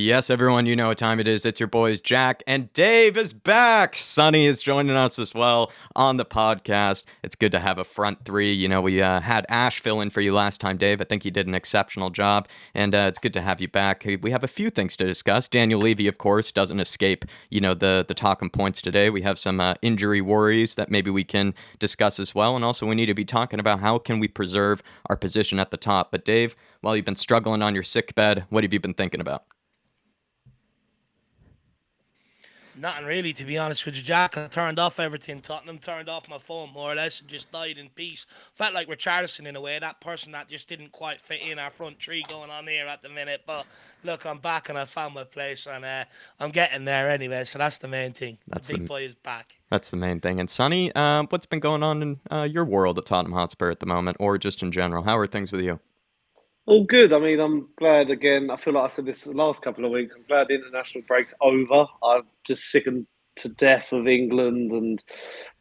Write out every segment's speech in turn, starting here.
Yes, everyone, you know what time it is. It's your boys, Jack, and Dave is back. Sonny is joining us as well on the podcast. It's good to have a front three. You know, we had Ash fill in for you last time, Dave. I think he did an exceptional job, and it's good to have you back. We have a few things to discuss. Daniel Levy, of course, doesn't escape, the talking points today. We have some injury worries that maybe we can discuss as well, and also we need to be talking about how can we preserve our position at the top. But Dave, while you've been struggling on your sick bed, what have you been thinking about? Nothing really, to be honest with you, Jack. I turned off everything. Tottenham turned off my phone more or less and just died in peace. Felt like Richarlison in a way, that person that just didn't quite fit in our front three going on here at the minute. But look, I'm back and I found my place and I'm getting there anyway. So that's the main thing. The That's big the boy is back. That's the main thing. And Sonny, what's been going on in your world at Tottenham Hotspur at the moment, or just in general? How are things with you? All good. I mean, I'm glad again. I feel like I said this the last couple of weeks. I'm glad the international break's over. I'm just sick and to death of England and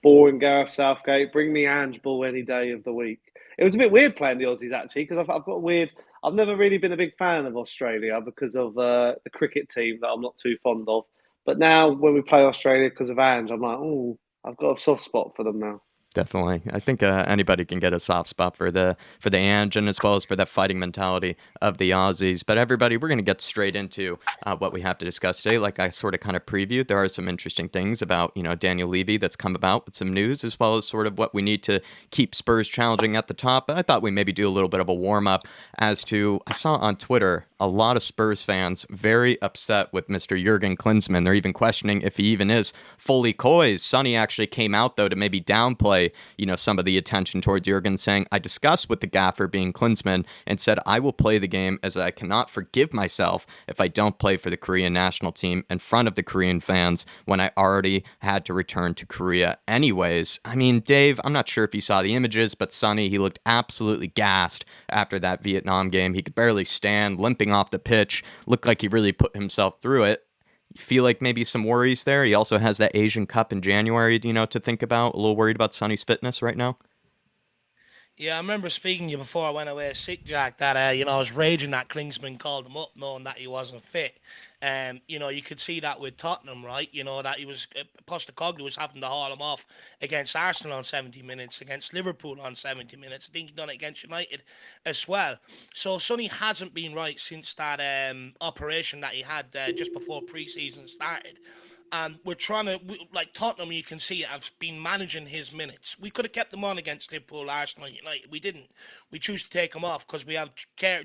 boring Gareth Southgate. Bring me Ange Ball any day of the week. It was a bit weird playing the Aussies actually because I've got a weird. I've never really been a big fan of Australia because of the cricket team that I'm not too fond of. But now when we play Australia because of Ange, I'm like, oh, I've got a soft spot for them now. Definitely, I think anybody can get a soft spot for the Ange and as well as for that fighting mentality of the Aussies. But everybody, we're going to get straight into what we have to discuss today. Like I sort of kind of previewed, there are some interesting things about Daniel Levy that's come about with some news as well as sort of what we need to keep Spurs challenging at the top. But I thought we maybe do a little bit of a warm up as to I saw on Twitter a lot of Spurs fans very upset with Mr. Jurgen Klinsmann. They're even questioning if he even is fully coys. Sonny actually came out though to maybe downplay some of the attention towards Jurgen, saying, I discussed with the gaffer being Klinsmann and said, I will play the game as I cannot forgive myself if I don't play for the Korean national team in front of the Korean fans when I already had to return to Korea anyways. I mean, Dave, I'm not sure if you saw the images, but Sonny, he looked absolutely gassed after that Vietnam game. He could barely stand, limping off the pitch, looked like he really put himself through it. You feel like maybe some worries there? He also has that Asian Cup in January, to think about. A little worried about Sonny's fitness right now? Yeah, I remember speaking to you before I went away sick, Jack, that, I was raging that Klinsmann called him up knowing that he wasn't fit. You could see that with Tottenham, right? That he was, Postecoglou was having to haul him off against Arsenal on 70 minutes, against Liverpool on 70 minutes. I think he done it against United as well. So Sonny hasn't been right since that operation that he had just before pre-season started. And we're trying to, like Tottenham, you can see, have been managing his minutes. We could have kept him on against Liverpool, Arsenal, United. We didn't. We choose to take him off because we have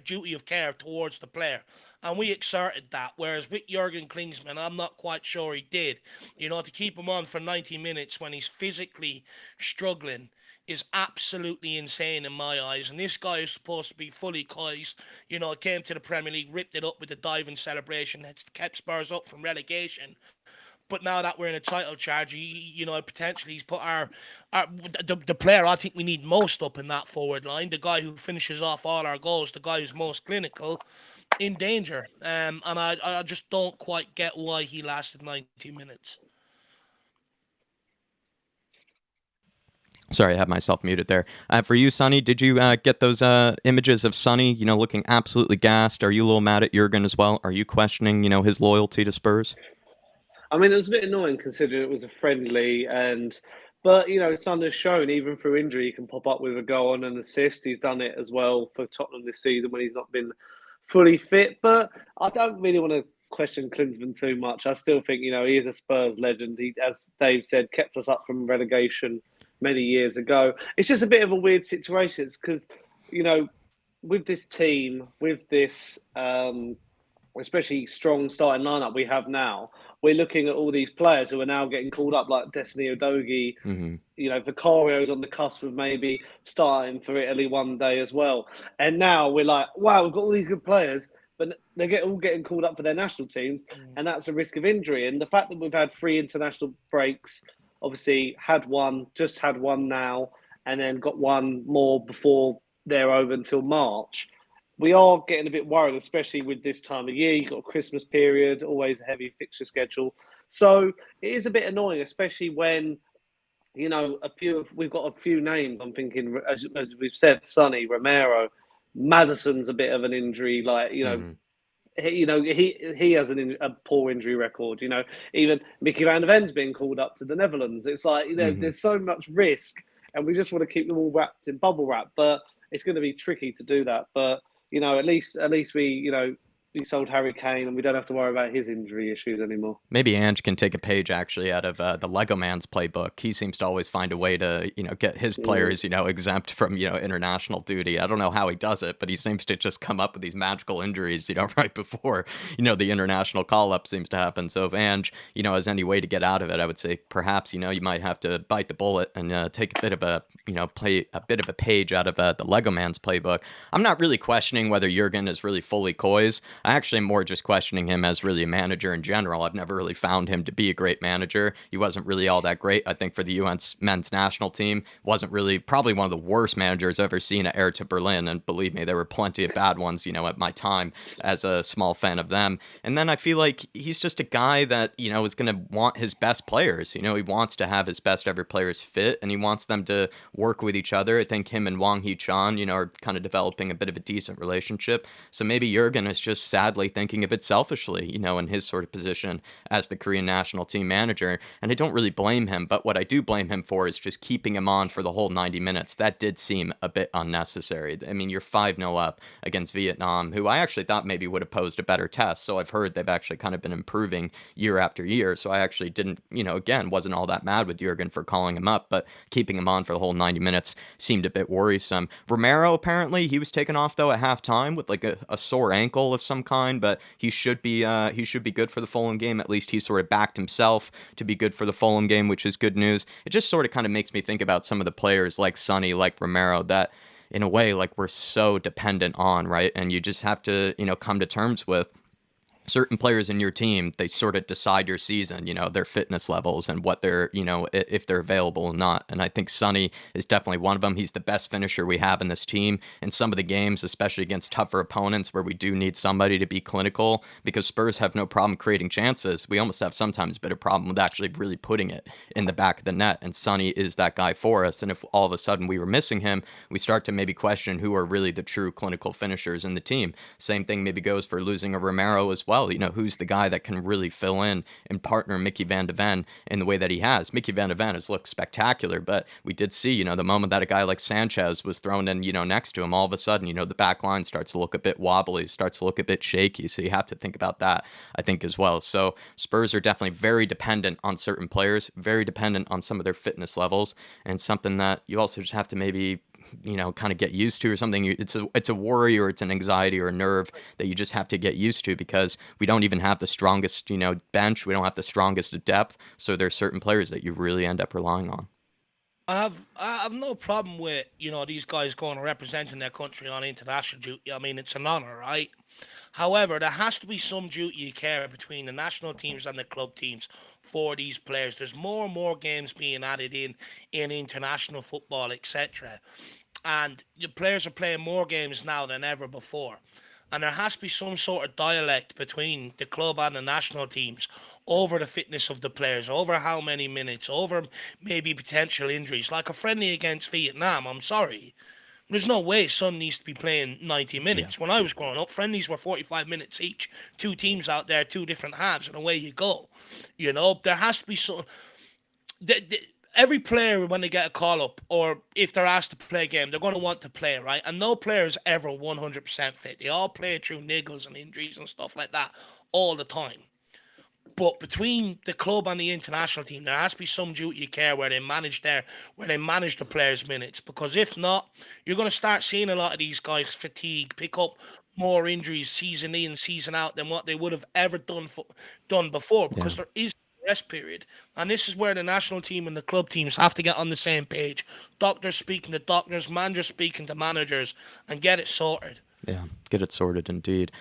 duty of care towards the player. And we exerted that. Whereas with Jurgen Klinsmann, I'm not quite sure he did. To keep him on for 90 minutes when he's physically struggling is absolutely insane in my eyes. And this guy is supposed to be fully coised. Came to the Premier League, ripped it up with the diving celebration, that's kept Spurs up from relegation. But now that we're in a title charge, potentially he's put the player I think we need most up in that forward line, the guy who finishes off all our goals, the guy who's most clinical, in danger. And I just don't quite get why he lasted 90 minutes. Sorry, I had myself muted there. For you, Sonny, did you get those images of Sonny, looking absolutely gassed? Are you a little mad at Jurgen as well? Are you questioning, his loyalty to Spurs? I mean, it was a bit annoying considering it was a friendly, but Son has shown even through injury he can pop up with a goal and an assist. He's done it as well for Tottenham this season when he's not been fully fit. But I don't really want to question Klinsmann too much. I still think he is a Spurs legend. He, as Dave said, kept us up from relegation many years ago. It's just a bit of a weird situation because you know with this team, with this especially strong starting lineup we have now, we're looking at all these players who are now getting called up, like Destiny Udogie. Mm-hmm. Vicario's on the cusp of maybe starting for Italy one day as well. And now we're like, wow, we've got all these good players, but all getting called up for their national teams, and that's a risk of injury. And the fact that we've had three international breaks, obviously just had one now, and then got one more before they're over until March, we are getting a bit worried, especially with this time of year. You've got a Christmas period, always a heavy fixture schedule. So it is a bit annoying, especially when, we've got a few names. I'm thinking, as we've said, Sonny, Romero, Madison's a bit of an injury. Like, Mm-hmm. he has a poor injury record. Even Mickey Van der Ven's being called up to the Netherlands. It's like Hmm. there's so much risk, and we just want to keep them all wrapped in bubble wrap. But it's going to be tricky to do that. But at least we sold Harry Kane, and we don't have to worry about his injury issues anymore. Maybe Ange can take a page actually out of the Lego Man's playbook. He seems to always find a way to, get his Mm. players, exempt from, international duty. I don't know how he does it, but he seems to just come up with these magical injuries, right before, the international call up seems to happen. So if Ange, has any way to get out of it, I would say perhaps, you might have to bite the bullet and take a bit of a, play a bit of a page out of the Lego Man's playbook. I'm not really questioning whether Jurgen is really fully coys. I actually am more just questioning him as really a manager in general. I've never really found him to be a great manager. He wasn't really all that great. I think for the U.S. men's national team, wasn't really probably one of the worst managers I've ever seen at Air to Berlin. And believe me, there were plenty of bad ones, at my time as a small fan of them. And then I feel like he's just a guy that, is going to want his best players. He wants to have his best ever players fit and he wants them to work with each other. I think him and Wang Hee-chan, are kind of developing a bit of a decent relationship. So maybe Jurgen is just sadly thinking of it selfishly, in his sort of position as the Korean national team manager. And I don't really blame him, but what I do blame him for is just keeping him on for the whole 90 minutes. That did seem a bit unnecessary. I mean, you're 5-0 up against Vietnam, who I actually thought maybe would have posed a better test. So I've heard they've actually kind of been improving year after year. So I actually didn't, again, wasn't all that mad with Jurgen for calling him up, but keeping him on for the whole 90 minutes seemed a bit worrisome. Romero, apparently, he was taken off though at halftime with like a sore ankle of some kind, but he should be good for the Fulham game. At least he sort of backed himself to be good for the Fulham game, which is good news. It just sort of kind of makes me think about some of the players like Sonny, like Romero, that in a way like we're so dependent on, right? And you just have to, come to terms with certain players in your team. They sort of decide your season, their fitness levels and what they're, if they're available or not. And I think Sonny is definitely one of them. He's the best finisher we have in this team. In some of the games, especially against tougher opponents where we do need somebody to be clinical, because Spurs have no problem creating chances, we almost have sometimes a bit of problem with actually really putting it in the back of the net. And Sonny is that guy for us. And if all of a sudden we were missing him, we start to maybe question who are really the true clinical finishers in the team. Same thing maybe goes for losing a Romero as well. Who's the guy that can really fill in and partner Mickey Van de Ven in the way that he has. Mickey Van de Ven has looked spectacular, but we did see, the moment that a guy like Sanchez was thrown in, next to him, all of a sudden, the back line starts to look a bit wobbly, starts to look a bit shaky. So you have to think about that, I think, as well. So Spurs are definitely very dependent on certain players, very dependent on some of their fitness levels, and something that you also just have to maybe kind of get used to, or something. It's a worry, or it's an anxiety or a nerve that you just have to get used to, because we don't even have the strongest, bench. We don't have the strongest depth. So there's certain players that you really end up relying on. I have no problem with these guys going and representing their country on international duty. I mean, it's an honor, right? However, there has to be some duty of care between the national teams and the club teams for these players. There's more and more games being added in international football, etc. And the players are playing more games now than ever before. And there has to be some sort of dialect between the club and the national teams over the fitness of the players, over how many minutes, over maybe potential injuries. Like a friendly against Vietnam, I'm sorry. There's no way Son needs to be playing 90 Yeah. minutes. When I was growing up, friendlies were 45 minutes each. Two teams out there, two different halves, and away you go. There has to be some every player, when they get a call up or if they're asked to play a game, they're going to want to play, right? And no player is ever 100% fit. They all play through niggles and injuries and stuff like that all the time. But between the club and the international team, there has to be some duty of care where they manage the players' minutes. Because if not, you're going to start seeing a lot of these guys fatigue, pick up more injuries season in, season out than what they would have ever done before. Yeah. Because there is a rest period, and this is where the national team and the club teams have to get on the same page. Doctors speaking to doctors, managers speaking to managers, and get it sorted. Yeah, get it sorted indeed.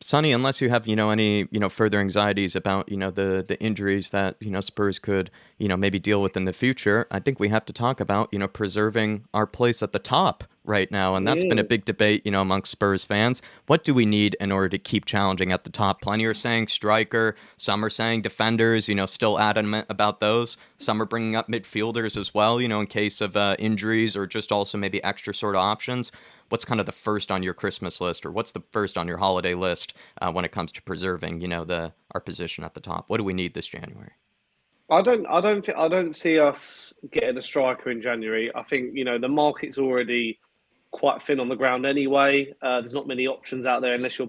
Sonny, unless you have, any, further anxieties about, the injuries that, Spurs could, maybe deal with in the future, I think we have to talk about, preserving our place at the top right now, and that's been a Mm. big debate, amongst Spurs fans. What do we need in order to keep challenging at the top? Plenty are saying striker, some are saying defenders, still adamant about those. Some are bringing up midfielders as well, in case of injuries or just also maybe extra sort of options. What's kind of the first on your Christmas list, or what's the first on your holiday list when it comes to preserving, our position at the top? What do we need this January? I don't see us getting a striker in January. I think the market's already quite thin on the ground anyway. There's not many options out there unless you're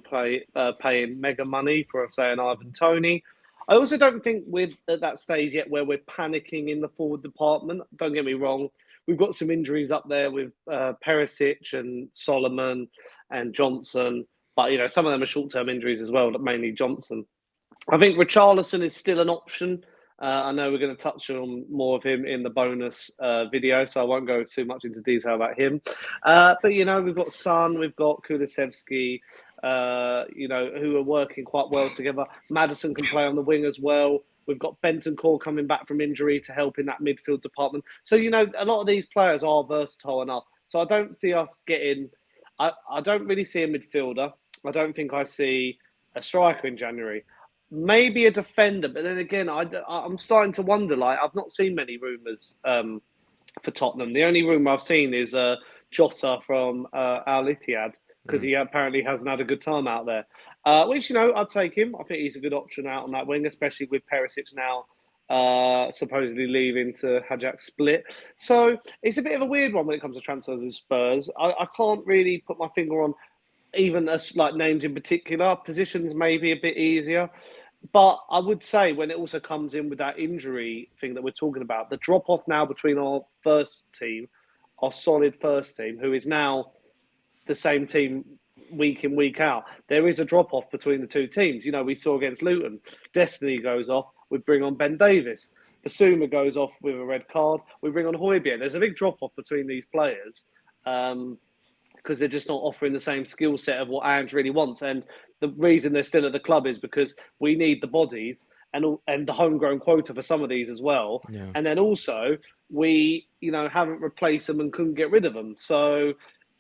paying mega money for, say, an Ivan Toney. I also don't think we're at that stage yet where we're panicking in the forward department. Don't get me wrong. We've got some injuries up there with Perisic and Solomon and Johnson, but some of them are short-term injuries as well, mainly Johnson. I think Richarlison is still an option. I know we're going to touch on more of him in the bonus video, so I won't go too much into detail about him. But we've got Son, we've got Kulusevski, who are working quite well together. Maddison can play on the wing as well. We've got Bentancur coming back from injury to help in that midfield department. So a lot of these players are versatile enough. So I don't see us getting. I don't really see a midfielder. I don't think I see a striker in January. Maybe a defender, but then again, I'm starting to wonder. Like, I've not seen many rumours for Tottenham. The only rumour I've seen is Jota from Al Ittihad, because he apparently hasn't had a good time out there. Which I'd take him. I think he's a good option out on that wing, especially with Perisic now supposedly leaving to Hajduk Split. So it's a bit of a weird one when it comes to transfers with Spurs. I can't really put my finger on even like names in particular. Positions may be a bit easier. But I would say when it also comes in with that injury thing that we're talking about, the drop off now between our first team, our solid first team, who is now the same team week in, week out, there is a drop off between the two teams. We saw against Luton, Destiny goes off, we bring on Ben Davis. Basuma goes off with a red card, we bring on Højbjerg. There's a big drop off between these players. Because they're just not offering the same skill set of what Ange really wants. And the reason they're still at the club is because we need the bodies and the homegrown quota for some of these as well. Yeah. And then also we, haven't replaced them and couldn't get rid of them. So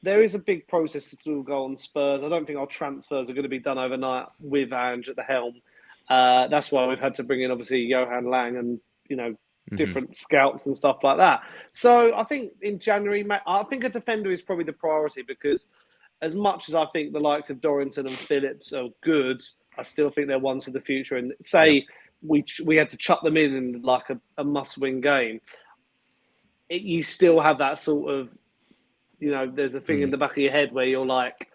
there is a big process to still go on Spurs. I don't think our transfers are going to be done overnight with Ange at the helm. That's why we've had to bring in obviously Johan Lang and different scouts and stuff like that. So I think in January, I think a defender is probably the priority, because as much as I think the likes of Dorrington and Phillips are good, I still think they're ones for the future. And say we had to chuck them in like a must-win game, you still have that sort of, there's a thing in the back of your head where you're like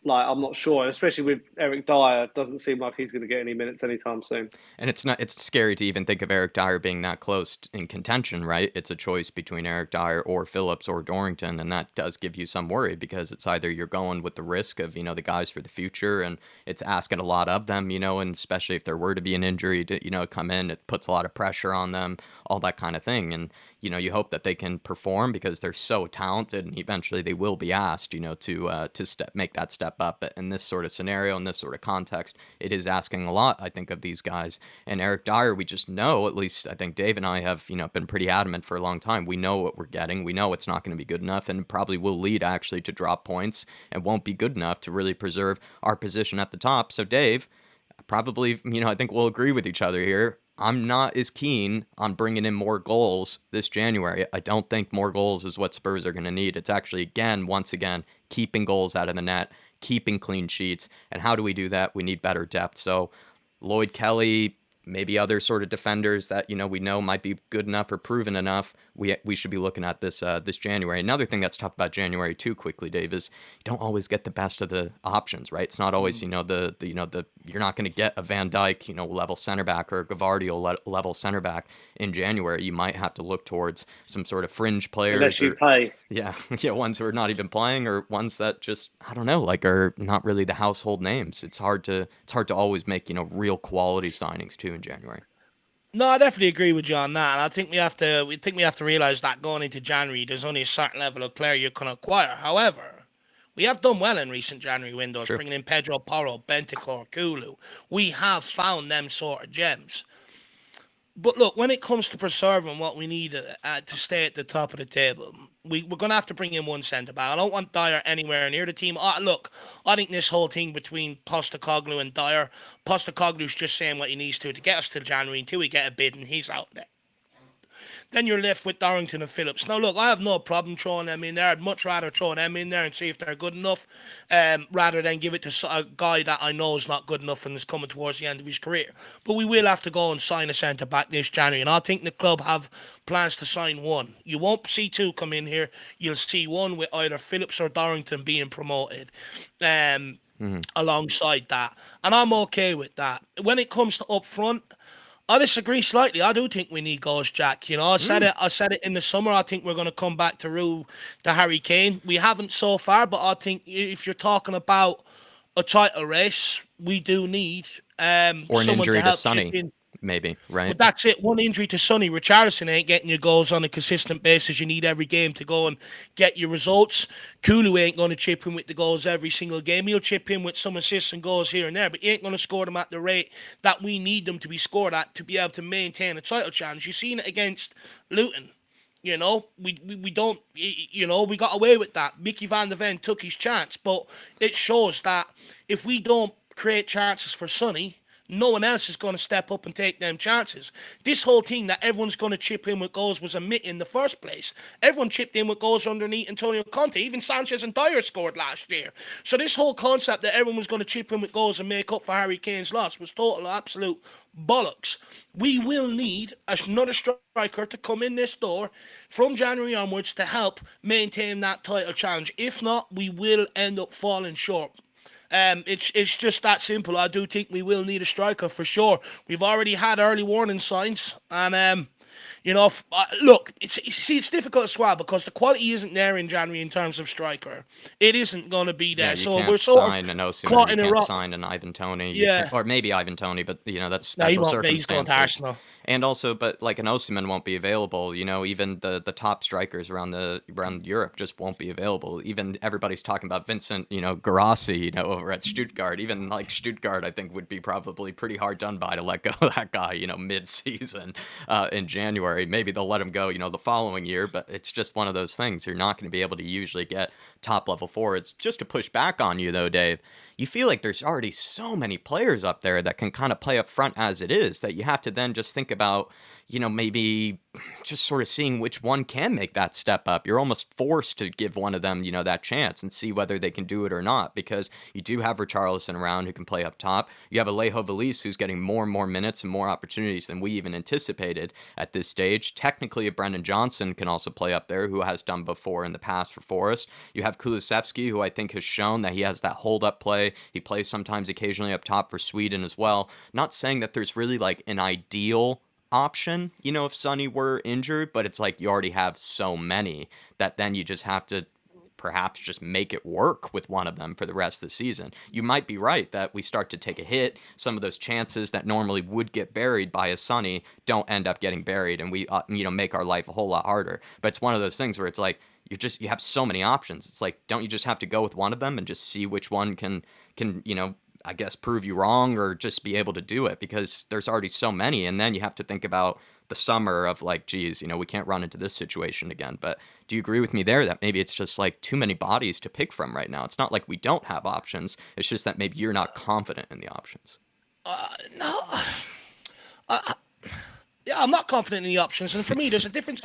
I'm not sure, especially with Eric Dyer. Doesn't seem like he's going to get any minutes anytime soon. And it's scary to even think of Eric Dyer being that close in contention, right? It's a choice between Eric Dyer or Phillips or Dorrington, and that does give you some worry, because it's either you're going with the risk of, the guys for the future, and it's asking a lot of them, and especially if there were to be an injury to, come in, it puts a lot of pressure on them, all that kind of thing. And, you hope that they can perform because they're so talented, and eventually they will be asked, to make that step up. But in this sort of scenario, in this sort of context, it is asking a lot, I think, of these guys. And Eric Dyer, we just know, at least I think Dave and I have, been pretty adamant for a long time. We know what we're getting. We know it's not going to be good enough, and probably will lead actually to drop points and won't be good enough to really preserve our position at the top. So Dave, probably, I think we'll agree with each other here. I'm not as keen on bringing in more goals this January. I don't think more goals is what Spurs are going to need. It's actually, once again, keeping goals out of the net, keeping clean sheets. And how do we do that? We need better depth. So Lloyd Kelly, maybe other sort of defenders that we know might be good enough or proven enough. We should be looking at this this January. Another thing that's tough about January too, quickly, Dave, is you don't always get the best of the options, right? It's not always the you're not going to get a Van Dijk level center back or a Gavardio level center back in January. You might have to look towards some sort of fringe players, Unless you pay. yeah, ones who are not even playing, or ones that just, I don't know, like are not really the household names. It's hard to always make real quality signings too in January. No, I definitely agree with you on that, and I think we have to realize that going into January, there's only a certain level of player you can acquire. However, we have done well in recent January windows, True. bringing in Pedro Porro, Bentancur, Kulu. We have found them sort of gems. But look, when it comes to preserving what we need to stay at the top of the table, we're going to have to bring in one centre back. I don't want Dyer anywhere near the team. Look, I think this whole thing between Postecoglou and Dyer, Postecoglou's just saying what he needs to get us till January until we get a bid and he's out there. Then you're left with Dorrington and Phillips. Now, look, I have no problem throwing them in there. I'd much rather throw them in there and see if they're good enough, rather than give it to a guy that I know is not good enough and is coming towards the end of his career. But we will have to go and sign a centre back this January, and I think the club have plans to sign one. You won't see two come in here. You'll see one with either Phillips or Dorrington being promoted. Alongside that, and I'm okay with that. When it comes to up front, I disagree slightly. I do think we need goals, Jack. You know, I said it. I said it in the summer. I think we're going to come back to rule the Harry Kane. We haven't so far, but I think if you're talking about a title race, we do need Or an someone injury to to help Sonny, chip in. maybe, right? But that's it. One injury to Sonny. Richarlison ain't getting you goals on a consistent basis. You need every game to go and get your results. Kulu ain't going to chip in with the goals every single game. He'll chip in with some assists and goals here and there, but he ain't going to score them at the rate that we need them to be scored at to be able to maintain a title challenge. You've seen it against Luton. You know, we don't, you know, we got away with that. Mickey van der Ven took his chance, but it shows that if we don't create chances for Sonny, no one else is going to step up and take them chances. This whole thing that everyone's going to chip in with goals was a myth in the first place. Everyone chipped in with goals underneath Antonio Conte. Even Sanchez and Dyer scored last year. So this whole concept that everyone was going to chip in with goals and make up for Harry Kane's loss was total absolute bollocks. We will need another striker to come in this door from January onwards to help maintain that title challenge. If not, we will end up falling short. It's just that simple. I do think we will need a striker for sure. We've already had early warning signs, and you know, look, it's difficult as well because the quality isn't there in January in terms of striker. It isn't going to be Yeah, there, you so can't we're sort sign an of Osimhen, caught you in a can't rock. sign an Ivan Toney, Yeah, or maybe Ivan Toney, but that's no, he special won't be. He's going to circumstances. Arsenal. And also, but like an Osimhen won't be available. Even the top strikers around Europe just won't be available. Even everybody's talking about Vincent, Guirassy, over at Stuttgart. Even like Stuttgart, I think would be probably pretty hard done by to let go of that guy, mid-season in January. Maybe they'll let him go, the following year. But it's just one of those things. You're not going to be able to usually get top level forwards. Just to push back on you though, Dave, you feel like there's already so many players up there that can kind of play up front as it is that you have to then just think about, maybe just sort of seeing which one can make that step up. You're almost forced to give one of them, that chance and see whether they can do it or not, because you do have Richarlison around who can play up top. You have Alejo Valise who's getting more and more minutes and more opportunities than we even anticipated at this stage. Technically, Brendan Johnson can also play up there, who has done before in the past for Forest. You have Kulusevski, who I think has shown that he has that hold-up play. He plays sometimes occasionally up top for Sweden as well. Not saying that there's really like an ideal option, if Sonny were injured, but it's like you already have so many that then you just have to perhaps just make it work with one of them for the rest of the season. You might be right that we start to take a hit. Some of those chances that normally would get buried by a Sonny don't end up getting buried, and we make our life a whole lot harder. But it's one of those things where it's like you have so many options. It's like, don't you just have to go with one of them and just see which one can I guess prove you wrong or just be able to do it, because there's already so many. And then you have to think about the summer of like, geez, we can't run into this situation again. But do you agree with me there that maybe it's just like too many bodies to pick from right now? It's not like we don't have options. It's just that maybe you're not confident in the options. No, yeah, I'm not confident in the options, and for me, there's a difference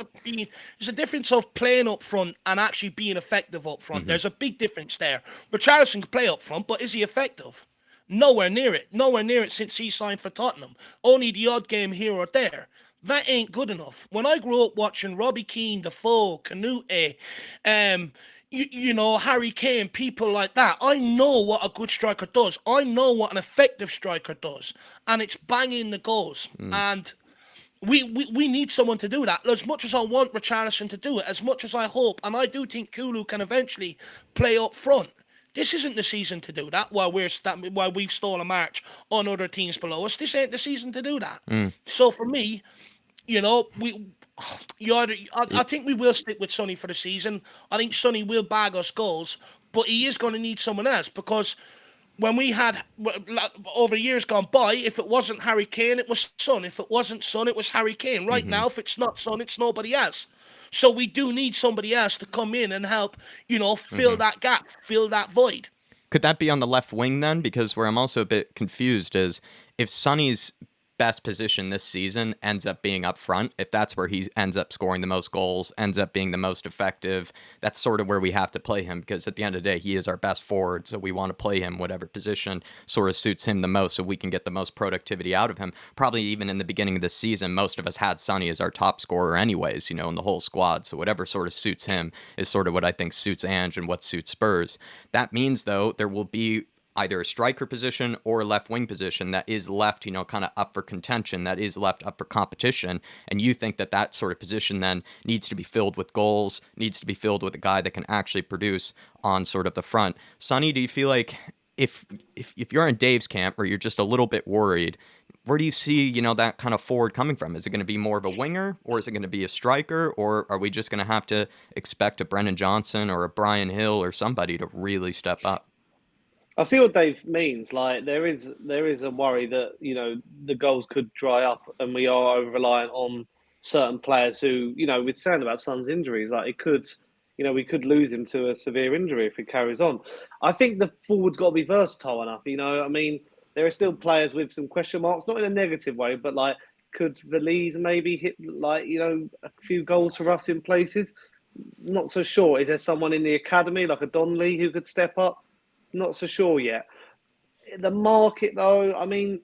of playing up front and actually being effective up front. There's a big difference there. Richarlison can play up front, but is he effective? Nowhere near it. Nowhere near it since he signed for Tottenham. Only the odd game here or there. That ain't good enough. When I grew up watching Robbie Keane, Defoe, Canute, Harry Kane, people like that, I know what a good striker does. I know what an effective striker does, and it's banging the goals. And we need someone to do that. As much as I want Richarlison to do it, as much as I hope, and I do think Kulu can eventually play up front, this isn't the season to do that while we've stolen a march on other teams below us. This ain't the season to do that. So for me, I think we will stick with Sonny for the season. I think Sonny will bag us goals, but he is going to need someone else, because when we had over years gone by, if it wasn't Harry Kane, it was Son. If it wasn't Son, it was Harry Kane. Right Hmm. now, if it's not Son, it's nobody else. So we do need somebody else to come in and help, fill Hmm. that gap, fill that void. Could that be on the left wing then? Because where I'm also a bit confused is if Sonny's best position this season ends up being up front, if that's where he ends up scoring the most goals, ends up being the most effective, that's sort of where we have to play him because at the end of the day, he is our best forward. So we want to play him whatever position sort of suits him the most so we can get the most productivity out of him. Probably even in the beginning of the season, most of us had Sonny as our top scorer anyways, in the whole squad. So whatever sort of suits him is sort of what I think suits Ange and what suits Spurs. That means, though, there will be either a striker position or a left wing position that is left, kind of up for contention, that is left up for competition. And you think that that sort of position then needs to be filled with goals, needs to be filled with a guy that can actually produce on sort of the front. Sonny, do you feel like if you're in Dave's camp or you're just a little bit worried, where do you see, that kind of forward coming from? Is it going to be more of a winger or is it going to be a striker? Or are we just going to have to expect a Brennan Johnson or a Brian Hill or somebody to really step up? I see what Dave means. Like there is a worry that the goals could dry up, and we are over reliant on certain players who we're saying about Son's injuries. Like it could, we could lose him to a severe injury if it carries on. I think the forward's got to be versatile enough. I mean, there are still players with some question marks, not in a negative way, but like could Valise maybe hit like a few goals for us in places? Not so sure. Is there someone in the academy like a Donnelly who could step up? Not so sure yet. The market, though, I mean,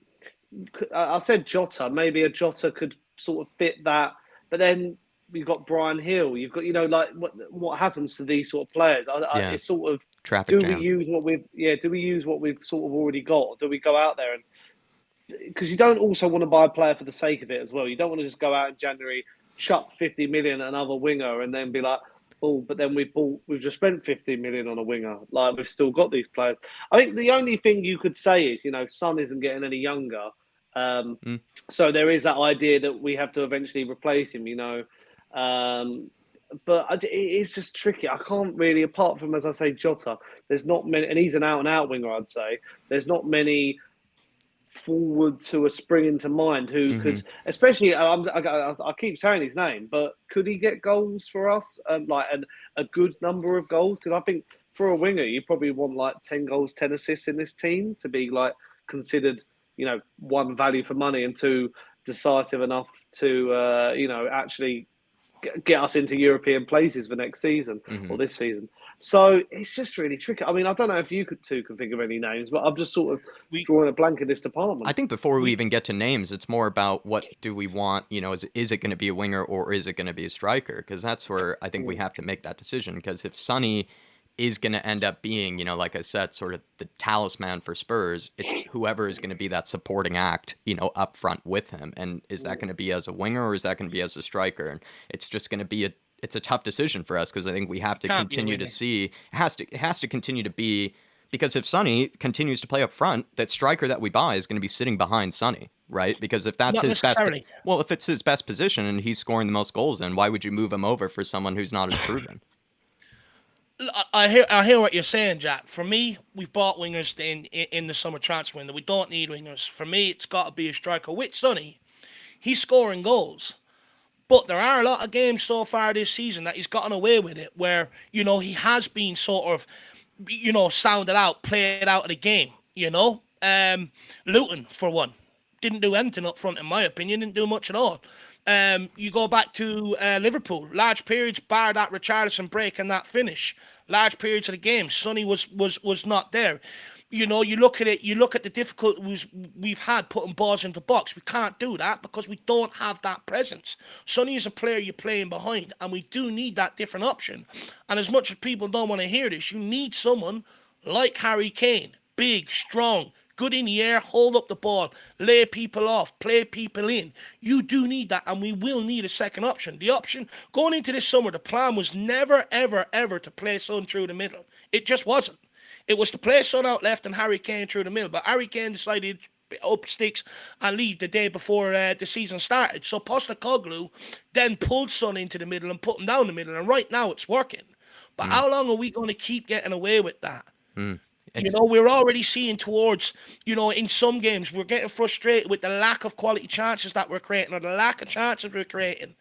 I said Jota. Maybe a Jota could sort of fit that. But then you've got Brian Hill. You've got, like what happens to these sort of players? Yeah, It's sort of traffic do we jam. use what we've do we use what we've sort of already got? Or do we go out there and because you don't also want to buy a player for the sake of it as well. You don't want to just go out in January, chuck 50 million at another winger, and then be like, oh, but then we've just spent 50 million on a winger. Like we've still got these players. I think the only thing you could say is, Son isn't getting any younger, Mm. so there is that idea that we have to eventually replace him. But it's just tricky. I can't really, apart from as I say, Jota. There's not many, and he's an out and out winger. I'd say there's not many forward to a spring into mind who Hmm. could, especially I keep saying his name, but could he get goals for us? A good number of goals because I think for a winger you probably want like 10 goals, 10 assists in this team to be like considered, one value for money and two decisive enough to actually get us into European places for next season Hmm. or this season. So it's just really tricky. I mean, I don't know if you can think of any names, but I'm just sort of We drawing a blank in this I department. think before we we even get to names, it's more about what do we want, is it going to be a winger or is it going to be a striker? Because that's where I think we Mm. have to make that decision. Because if Sonny is going to end up being, like I said, sort of the talisman for Spurs, it's whoever is going to be that supporting act, up front with him. And is that going to be as a winger or is that going to be as a striker? And it's just going to be it's a tough decision for us because I think we have to can't be a continue to winger. see it has to continue to be because if Sonny continues to play up front, that striker that we buy is going to be sitting behind Sonny, right? Because if that's Not his best, necessarily. well, if it's his best position and he's scoring the most goals, then why would you move him over for someone who's not as proven? I hear what you're saying, Jack. For me, we've bought wingers in the summer transfer window. We don't need wingers. For me, it's got to be a striker. With Sonny, he's scoring goals. But there are a lot of games so far this season that he's gotten away with it where, he has been sort of, sounded out, played out of the game. Luton, for one, didn't do anything up front, in my opinion, didn't do much at all. You go back to Liverpool, large periods, bar that Richarlison break and that finish, large periods of the game, Sonny was not there. You look at it, you look at the difficulties we've had putting balls into the box. We can't do that because we don't have that presence. Sonny is a player you're playing behind, and we do need that different option. And as much as people don't want to hear this, you need someone like Harry Kane, big, strong, good in the air, hold up the ball, lay people off, play people in. You do need that, and we will need a second option. The option going into this summer, the plan was never, ever, ever to play Son through the middle. It just wasn't. It was to play Son out left and Harry Kane through the middle, but Harry Kane decided up sticks and leave the day before the season started. So Postecoglou then pulled Son into the middle and put him down the middle, and right now it's working. But Mm, how long are we going to keep getting away with that? mm. You It's know, we're already seeing towards, in some games, we're getting frustrated with the lack of quality chances that we're creating or the lack of chances we're creating.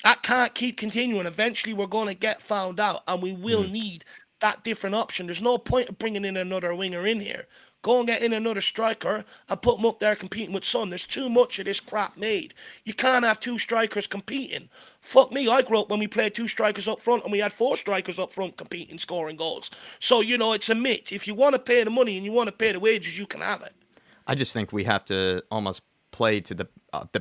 That can't keep continuing. Eventually, we're going to get found out, and we will mhm. need that different option. There's no point of bringing in another winger in here. Go and get in another striker and put them up there competing with Son. There's too much of this crap made. You can't have two strikers competing. Fuck me, I grew up when we played two strikers up front and we had four strikers up front competing, scoring goals. So, it's a myth. If you want to pay the money and you want to pay the wages, you can have it. I just think we have to almost play to the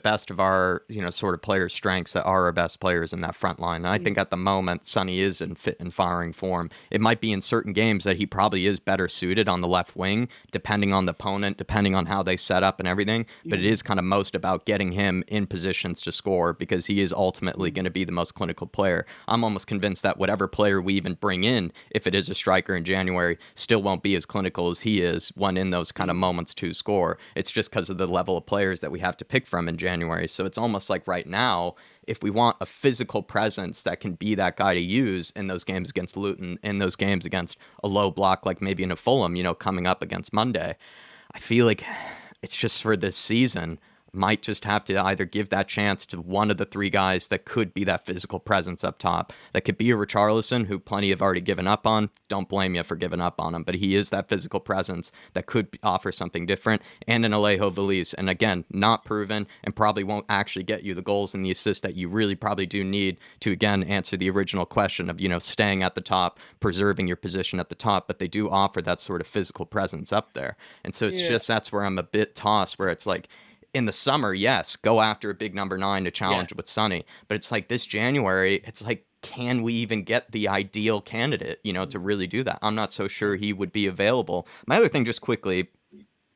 best of our sort of player strengths that are our best players in that front line. And I think at the moment Sonny is in fit and firing form. It might be in certain games that he probably is better suited on the left wing, depending on the opponent, depending on how they set up and everything. But it is kind of most about getting him in positions to score because he is ultimately going to be the most clinical player. I'm almost convinced that whatever player we even bring in, if it is a striker in January, still won't be as clinical as he is when in those kind of moments to score. It's just because of the level of players that we have to pick from in January. So it's almost like right now, if we want a physical presence that can be that guy to use in those games against Luton, in those games against a low block, like maybe in a Fulham, coming up against Monday, I feel like it's just for this season. Might just have to either give that chance to one of the three guys that could be that physical presence up top. That could be a Richarlison, who plenty have already given up on. Don't blame you for giving up on him, but he is that physical presence that could offer something different. And an Alejo Valise, and again, not proven, and probably won't actually get you the goals and the assists that you really probably do need to, again, answer the original question of, staying at the top, preserving your position at the top, but they do offer that sort of physical presence up there. And so it's Yeah. just, that's where I'm a bit tossed, where it's like, in the summer, yes, go after a big number 9 to Yeah. challenge with Sonny. But it's like this January, it's like, can we even get the ideal candidate, to really do that? I'm not so sure he would be available. My other thing, just quickly,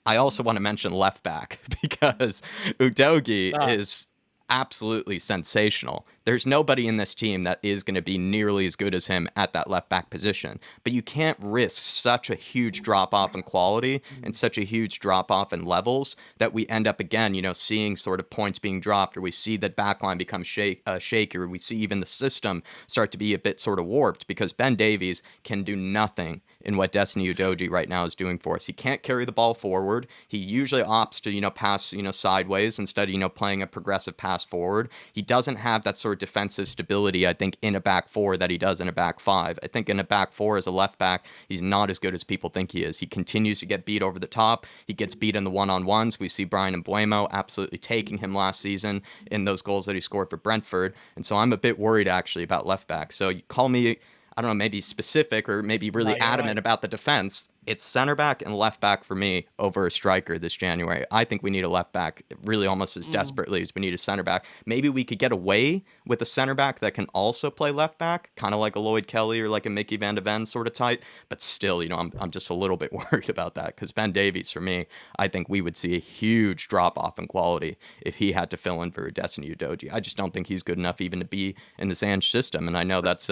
I also want to mention left back because Udogi Ah, is absolutely sensational. There's nobody in this team that is going to be nearly as good as him at that left back position. But you can't risk such a huge drop off in quality and such a huge drop off in levels that we end up again, seeing sort of points being dropped, or we see that backline become shaky, or we see even the system start to be a bit sort of warped because Ben Davies can do nothing in what Destiny Udogie right now is doing for us. He can't carry the ball forward. He usually opts to, pass, sideways instead of, playing a progressive pass forward. He doesn't have that sort of defensive stability, I think, in a back four that he does in a back five. I think in a back four as a left back, he's not as good as people think he is. He continues to get beat over the top. He gets beat in the one-on-ones. We see Brian Mbuemo absolutely taking him last season in those goals that he scored for Brentford. And so I'm a bit worried, actually, about left back. So you call me, I don't know, maybe specific or maybe no, really you're adamant right. about the defense. It's center back and left back for me over a striker this January. I think we need a left back really almost as desperately as we need a center back. Maybe we could get away with a center back that can also play left back, kind of like a Lloyd Kelly or like a Mickey Van de Ven sort of type. But still, I'm just a little bit worried about that because Ben Davies, for me, I think we would see a huge drop off in quality if he had to fill in for Destiny Udogie. I just don't think he's good enough even to be in the Sanch system. And I know that's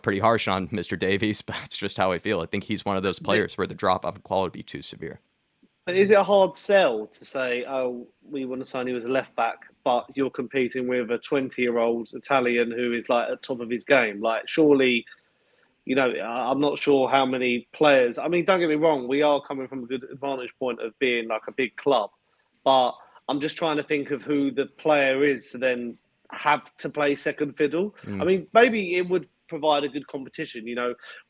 pretty harsh on Mr. Davies, but it's just how I feel. I think he's one of those players where the drop off in quality would be too severe. But is it a hard sell to say, oh, we want to sign you as a left back, but you're competing with a 20-year-old Italian who is like at top of his game? Like, surely, I'm not sure how many players. I mean, don't get me wrong, we are coming from a good advantage point of being like a big club, but I'm just trying to think of who the player is to then have to play second fiddle. I Mm. mean, maybe it would provide a good competition.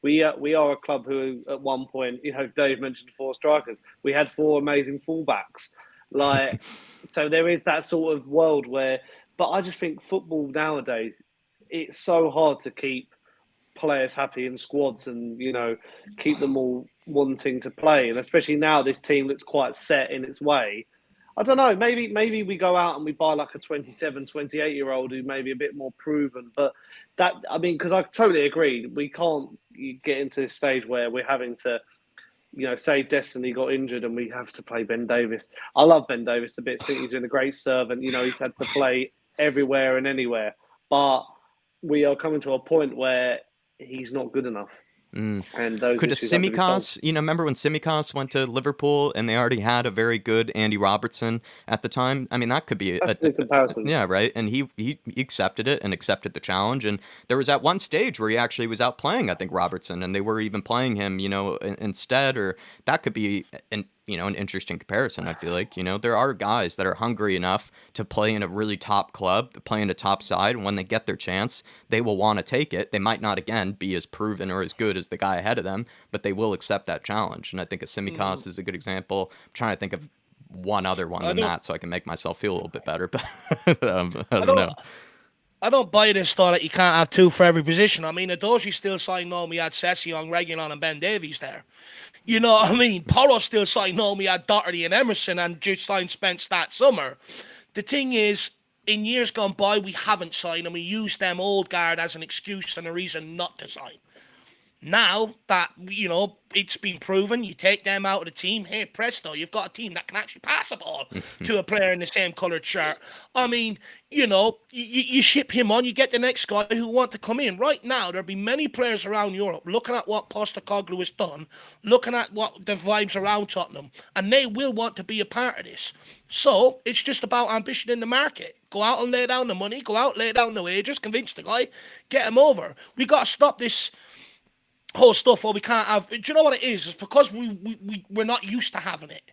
We are a club who at one point, Dave mentioned four strikers. We had four amazing fullbacks. Like, so there is that sort of world where, but I just think football nowadays, it's so hard to keep players happy in squads and keep them all wanting to play, and especially now this team looks quite set in its way. I don't know, maybe we go out and we buy like a 27, 28 year old who may be a bit more proven, but that, I mean, because I totally agree, we can't get into this stage where we're having to, say Destiny got injured and we have to play Ben Davis. I love Ben Davis a bit. I think he's been a great servant. He's had to play everywhere and anywhere, but we are coming to a point where he's not good enough. and those Could a issues have to be solved. Simicas, remember when Simicas went to Liverpool and they already had a very good Andy Robertson at the time? I mean, that could be That's a good comparison. yeah, right. And he accepted it and accepted the challenge. And there was at one stage where he actually was out playing, I think, Robertson, and they were even playing him, instead. Or that could be an interesting comparison. I feel like there are guys that are hungry enough to play in a really top club, to play in a top side, and when they get their chance, they will want to take it. They might not again be as proven or as good as the guy ahead of them, but they will accept that challenge. And I think a Simicast is a good example. I'm trying to think of one other one I than don't, that so I can make myself feel a little bit better. But I I don't don't, know. I don't buy this thought that you can't have two for every position. I mean, Adoji still signed on. We had Session, Reguilon, and Ben Davies there. You know what I mean? Porro still signed on. We had Doherty and Emerson, and just signed Spence that summer. The thing is, in years gone by, we haven't signed, and we use them old guard as an excuse and a reason not to sign. Now that, it's been proven, you take them out of the team, hey, presto, you've got a team that can actually pass a ball to a player in the same coloured shirt. I mean, you ship him on, you get the next guy who want to come in. Right now, there'll be many players around Europe looking at what Postecoglou has done, looking at what the vibes around Tottenham, and they will want to be a part of this. So it's just about ambition in the market. Go out and lay down the money, go out, lay down the wages, convince the guy, get him over. We got to stop this whole stuff where we can't have. Do you know what it is? It's because we're not used to having it.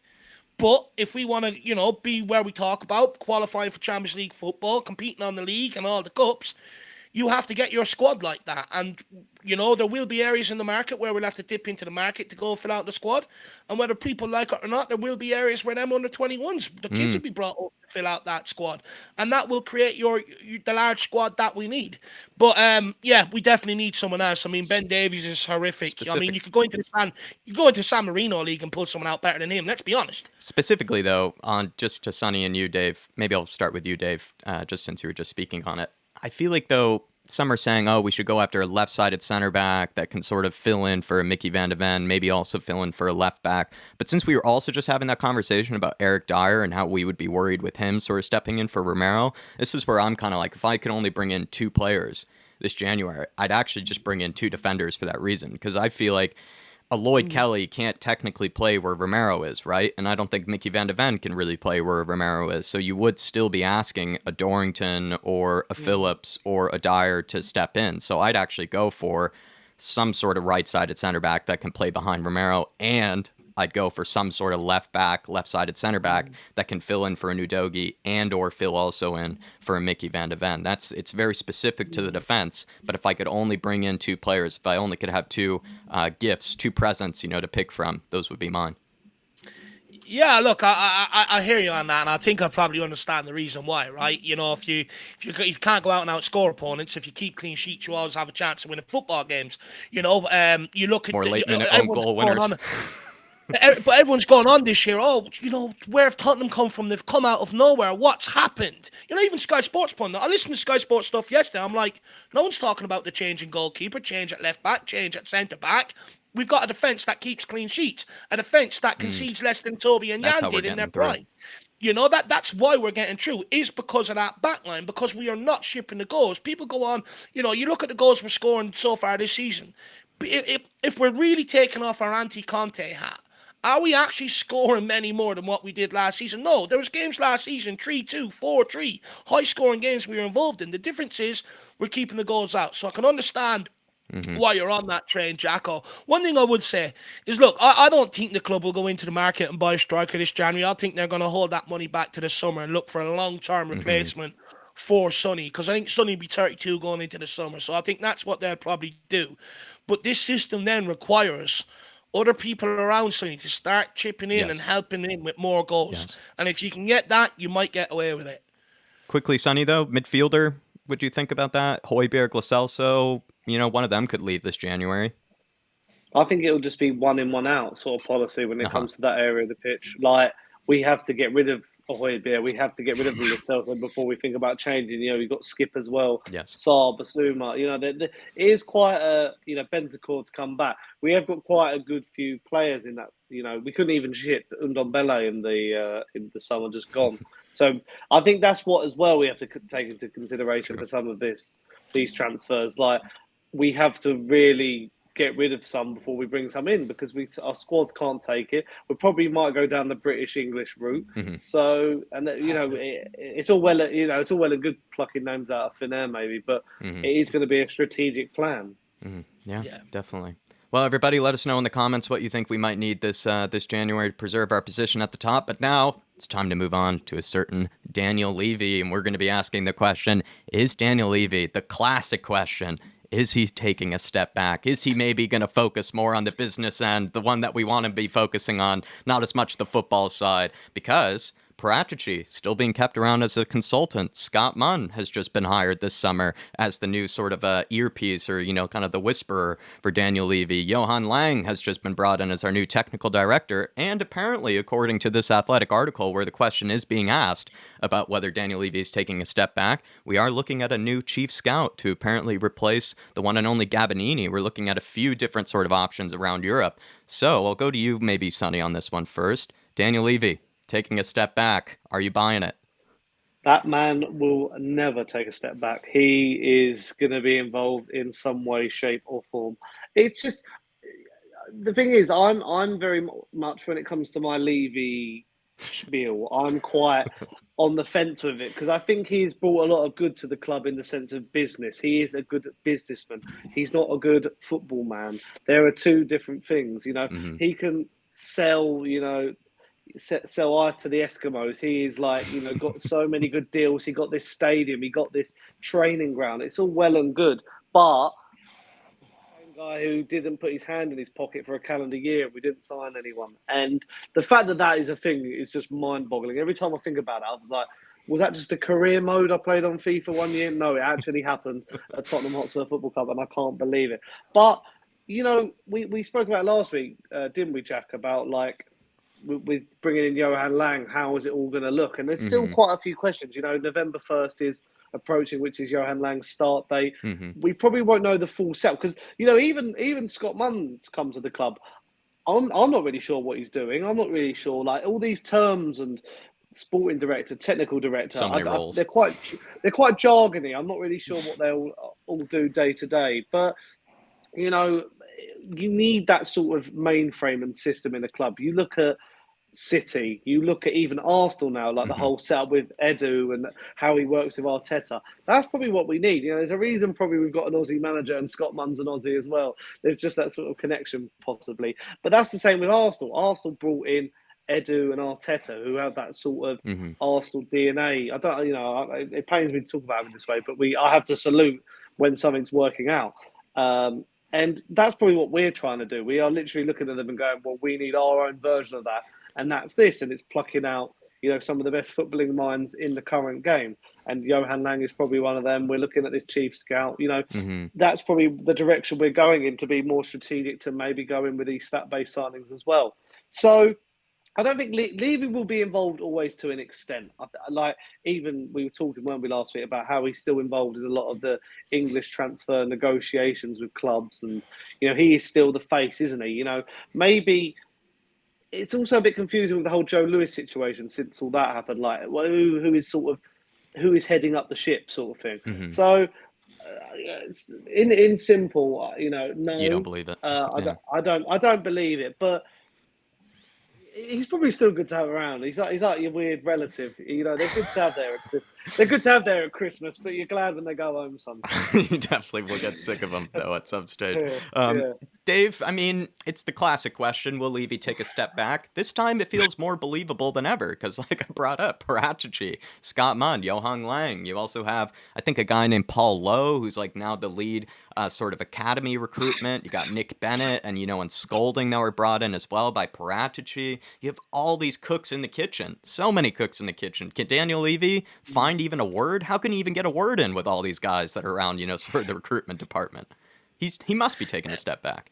But if we want to, be where we talk about qualifying for Champions League football, competing on the league and all the cups, you have to get your squad like that. And, there will be areas in the market where we'll have to dip into the market to go fill out the squad. And whether people like it or not, there will be areas where them under 21s, the kids will be brought up to fill out that squad. And that will create the large squad that we need. But, we definitely need someone else. I mean, Ben Davies is horrific. Specific. I mean, you could go into the San Marino League and pull someone out better than him. Let's be honest. Specifically, though, on just to Sonny and you, Dave, maybe I'll start with you, Dave, just since you were just speaking on it. I feel like, though, some are saying, oh, we should go after a left-sided center back that can sort of fill in for Mickey Van de Ven, maybe also fill in for a left back. But since we were also just having that conversation about Eric Dyer and how we would be worried with him sort of stepping in for Romero, this is where I'm kind of like, if I could only bring in two players this January, I'd actually just bring in two defenders for that reason, because I feel like a Lloyd Kelly can't technically play where Romero is, right? And I don't think Mickey Van de Ven can really play where Romero is. So you would still be asking a Dorrington or a Phillips or a Dyer to step in. So I'd actually go for some sort of right-sided center back that can play behind Romero, and I'd go for some sort of left-sided center back that can fill in for a Udogie and or fill also in for a Mickey Van de Ven. It's very specific to the defense, but if I could only bring in two players, if I only could have two gifts, two presents, to pick from, those would be mine. Yeah, look, I hear you on that, and I think I probably understand the reason why, right? If you can't go out and outscore opponents, if you keep clean sheets, you always have a chance of winning football games. You look at more late-minute own goal winners. But everyone's gone on this year. Oh, where have Tottenham come from? They've come out of nowhere. What's happened? Even Sky Sports pundit. I listened to Sky Sports stuff yesterday. I'm like, no one's talking about the change in goalkeeper, change at left back, change at centre back. We've got a defence that keeps clean sheets, a defence that concedes less than Toby and Jan did in their prime. That's why we're getting through, is because of that backline, because we are not shipping the goals. People go on, you look at the goals we're scoring so far this season. If we're really taking off our anti-Conte hat, are we actually scoring many more than what we did last season? No, there was games last season, 3-2, 4-3, high-scoring games we were involved in. The difference is we're keeping the goals out. So I can understand why you're on that train, Jacko. One thing I would say is, look, I don't think the club will go into the market and buy a striker this January. I think they're going to hold that money back to the summer and look for a long-term replacement for Sonny, because I think Sonny will be 32 going into the summer. So I think that's what they'll probably do. But this system then requires other people around Sonny to start chipping in and helping in with more goals. Yes. And if you can get that, you might get away with it. Quickly, Sonny, though, midfielder, what do you think about that? Højbjerg, Lo Celso, one of them could leave this January. I think it'll just be one in, one out sort of policy when it comes to that area of the pitch. Like, we have to get rid of Højbjerg, we have to get rid of Lo Celso before we think about changing. You've got Skip as well, Saar, Basuma. It is quite a, Bentancur to come back. We have got quite a good few players in that. We couldn't even ship Ndombele in the summer, just gone. So I think that's what as well we have to take into consideration for some of these transfers. Like, we have to really get rid of some before we bring some in because our squad can't take it. We probably might go down the British English route. Mm-hmm. So, and it's all well, it's all well and good plucking names out of thin air, maybe, but Mm-hmm. it is going to be a strategic plan. Mm-hmm. Yeah, Yeah. definitely. Well, everybody, let us know in the comments what you think we might need this January to preserve our position at the top. But now it's time to move on to a certain Daniel Levy, and we're going to be asking the question: is Daniel Levy, the classic question, is he taking a step back? Is he maybe going to focus more on the business end, the one that we want to be focusing on, not as much the football side? Because Paratici still being kept around as a consultant. Scott Munn has just been hired this summer as the new sort of earpiece or, kind of the whisperer for Daniel Levy. Johan Lang has just been brought in as our new technical director. And apparently, according to this Athletic article where the question is being asked about whether Daniel Levy is taking a step back, we are looking at a new chief scout to apparently replace the one and only Gabonini. We're looking at a few different sort of options around Europe. So I'll go to you, maybe, Sonny, on this one first. Daniel Levy, taking a step back. Are you buying it? That man will never take a step back. He is going to be involved in some way, shape, or form. It's just the thing is, I'm very much when it comes to my Levy spiel, I'm quite on the fence with it because I think he's brought a lot of good to the club in the sense of business. He is a good businessman. He's not a good football man. There are two different things. Mm-hmm. He can sell. Sell ice to the Eskimos. He is got so many good deals. He got this stadium. He got this training ground. It's all well and good, but same guy who didn't put his hand in his pocket for a calendar year. We didn't sign anyone, and the fact that that is a thing is just mind-boggling. Every time I think about it, I was like, was that just a career mode I played on FIFA one year? No, it actually happened at Tottenham Hotspur Football Club, and I can't believe it. But we spoke about last week, didn't we, Jack? About with bringing in Johan Lang, how is it all going to look? And there's still Mm-hmm. quite a few questions. November 1st is approaching, which is Johan Lang's start date. Mm-hmm. We probably won't know the full set because even Scott Munn's come to the club. I'm not really sure what he's doing. I'm not really sure. Like all these terms and sporting director, technical director, So many roles. they're quite jargony. I'm not really sure what they'll all do day to day, but you need that sort of mainframe and system in a club. You look at City, you look at even Arsenal now, like the Mm-hmm. whole setup with Edu and how he works with Arteta. That's probably what we need. There's a reason probably we've got an Aussie manager and Scott Munn's an Aussie as well. There's just that sort of connection possibly. But that's the same with Arsenal. Arsenal brought in Edu and Arteta, who have that sort of Mm-hmm. Arsenal DNA. I don't, it pains me to talk about it this way, but I have to salute when something's working out. And that's probably what we're trying to do. We are literally looking at them and going, well, we need our own version of that. And that's this. And it's plucking out, some of the best footballing minds in the current game. And Johan Lang is probably one of them. We're looking at this chief scout. Mm-hmm. That's probably the direction we're going in, to be more strategic, to maybe go in with these stat-based signings as well. So I don't think Levy will be involved always to an extent. Even we were talking, weren't we, last week about how he's still involved in a lot of the English transfer negotiations with clubs, and he is still the face, isn't he? Maybe it's also a bit confusing with the whole Joe Lewis situation since all that happened. Like, well, who is heading up the ship, sort of thing. Mm-hmm. So, in simple, no, You don't believe it? Yeah. I don't believe it, but he's probably still good to have around. He's like your weird relative. They're good to have there at Christmas. They're good to have there at Christmas, but you're glad when they go home sometimes. You definitely will get sick of them, though, at some stage. Yeah. Dave, I mean, it's the classic question. Will Levy take a step back? This time it feels more believable than ever because, like I brought up, Paratici, Scott Munn, Johan Lang. You also have, I think, a guy named Paul Lowe, who's like now the lead sort of academy recruitment. You got Nick Bennett and Scolding that were brought in as well by Paratici. You have all these cooks in the kitchen. So many cooks in the kitchen. Can Daniel Levy find even a word? How can he even get a word in with all these guys that are around, sort of the recruitment department? He must be taking a step back.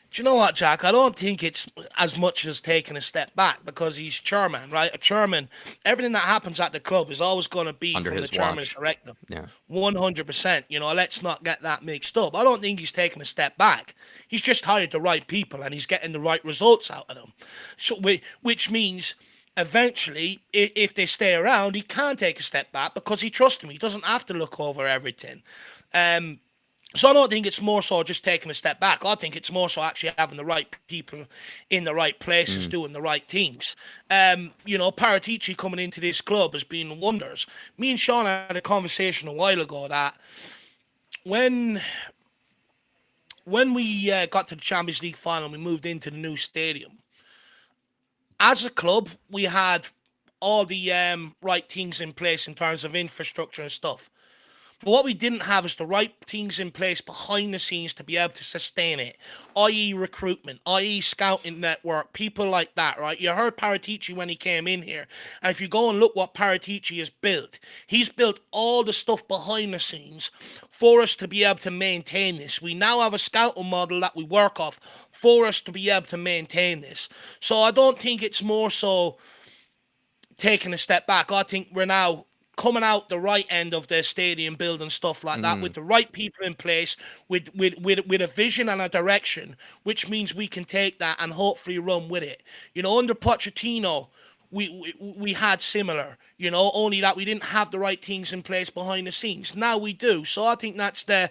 Do you know what, Jack? I don't think it's as much as taking a step back because he's chairman, right? A chairman, everything that happens at the club is always going to be Under from his the chairman's watch. directive. Yeah. 100%. Let's not get that mixed up. I don't think he's taking a step back. He's just hired the right people and he's getting the right results out of them. So, which means eventually, if they stay around, he can take a step back because he trusts him. He doesn't have to look over everything. So I don't think it's more so just taking a step back. I think it's more so actually having the right people in the right places Mm. doing the right things. Paratici coming into this club has been wonders. Me and Sean had a conversation a while ago that when we got to the Champions League final, we moved into the new stadium. As a club, we had all the right things in place in terms of infrastructure and stuff. But what we didn't have is the right things in place behind the scenes to be able to sustain it, i.e., recruitment, i.e., scouting network, people like that, right? You heard Paratici when he came in here. And if you go and look what Paratici has built, he's built all the stuff behind the scenes for us to be able to maintain this. We now have a scouting model that we work off for us to be able to maintain this. So I don't think it's more so taking a step back. I think we're now coming out the right end of the stadium build and stuff like that Mm. with the right people in place, with a vision and a direction, which means we can take that and hopefully run with it. Under Pochettino, we had similar, only that we didn't have the right things in place behind the scenes. Now we do. So I think that's the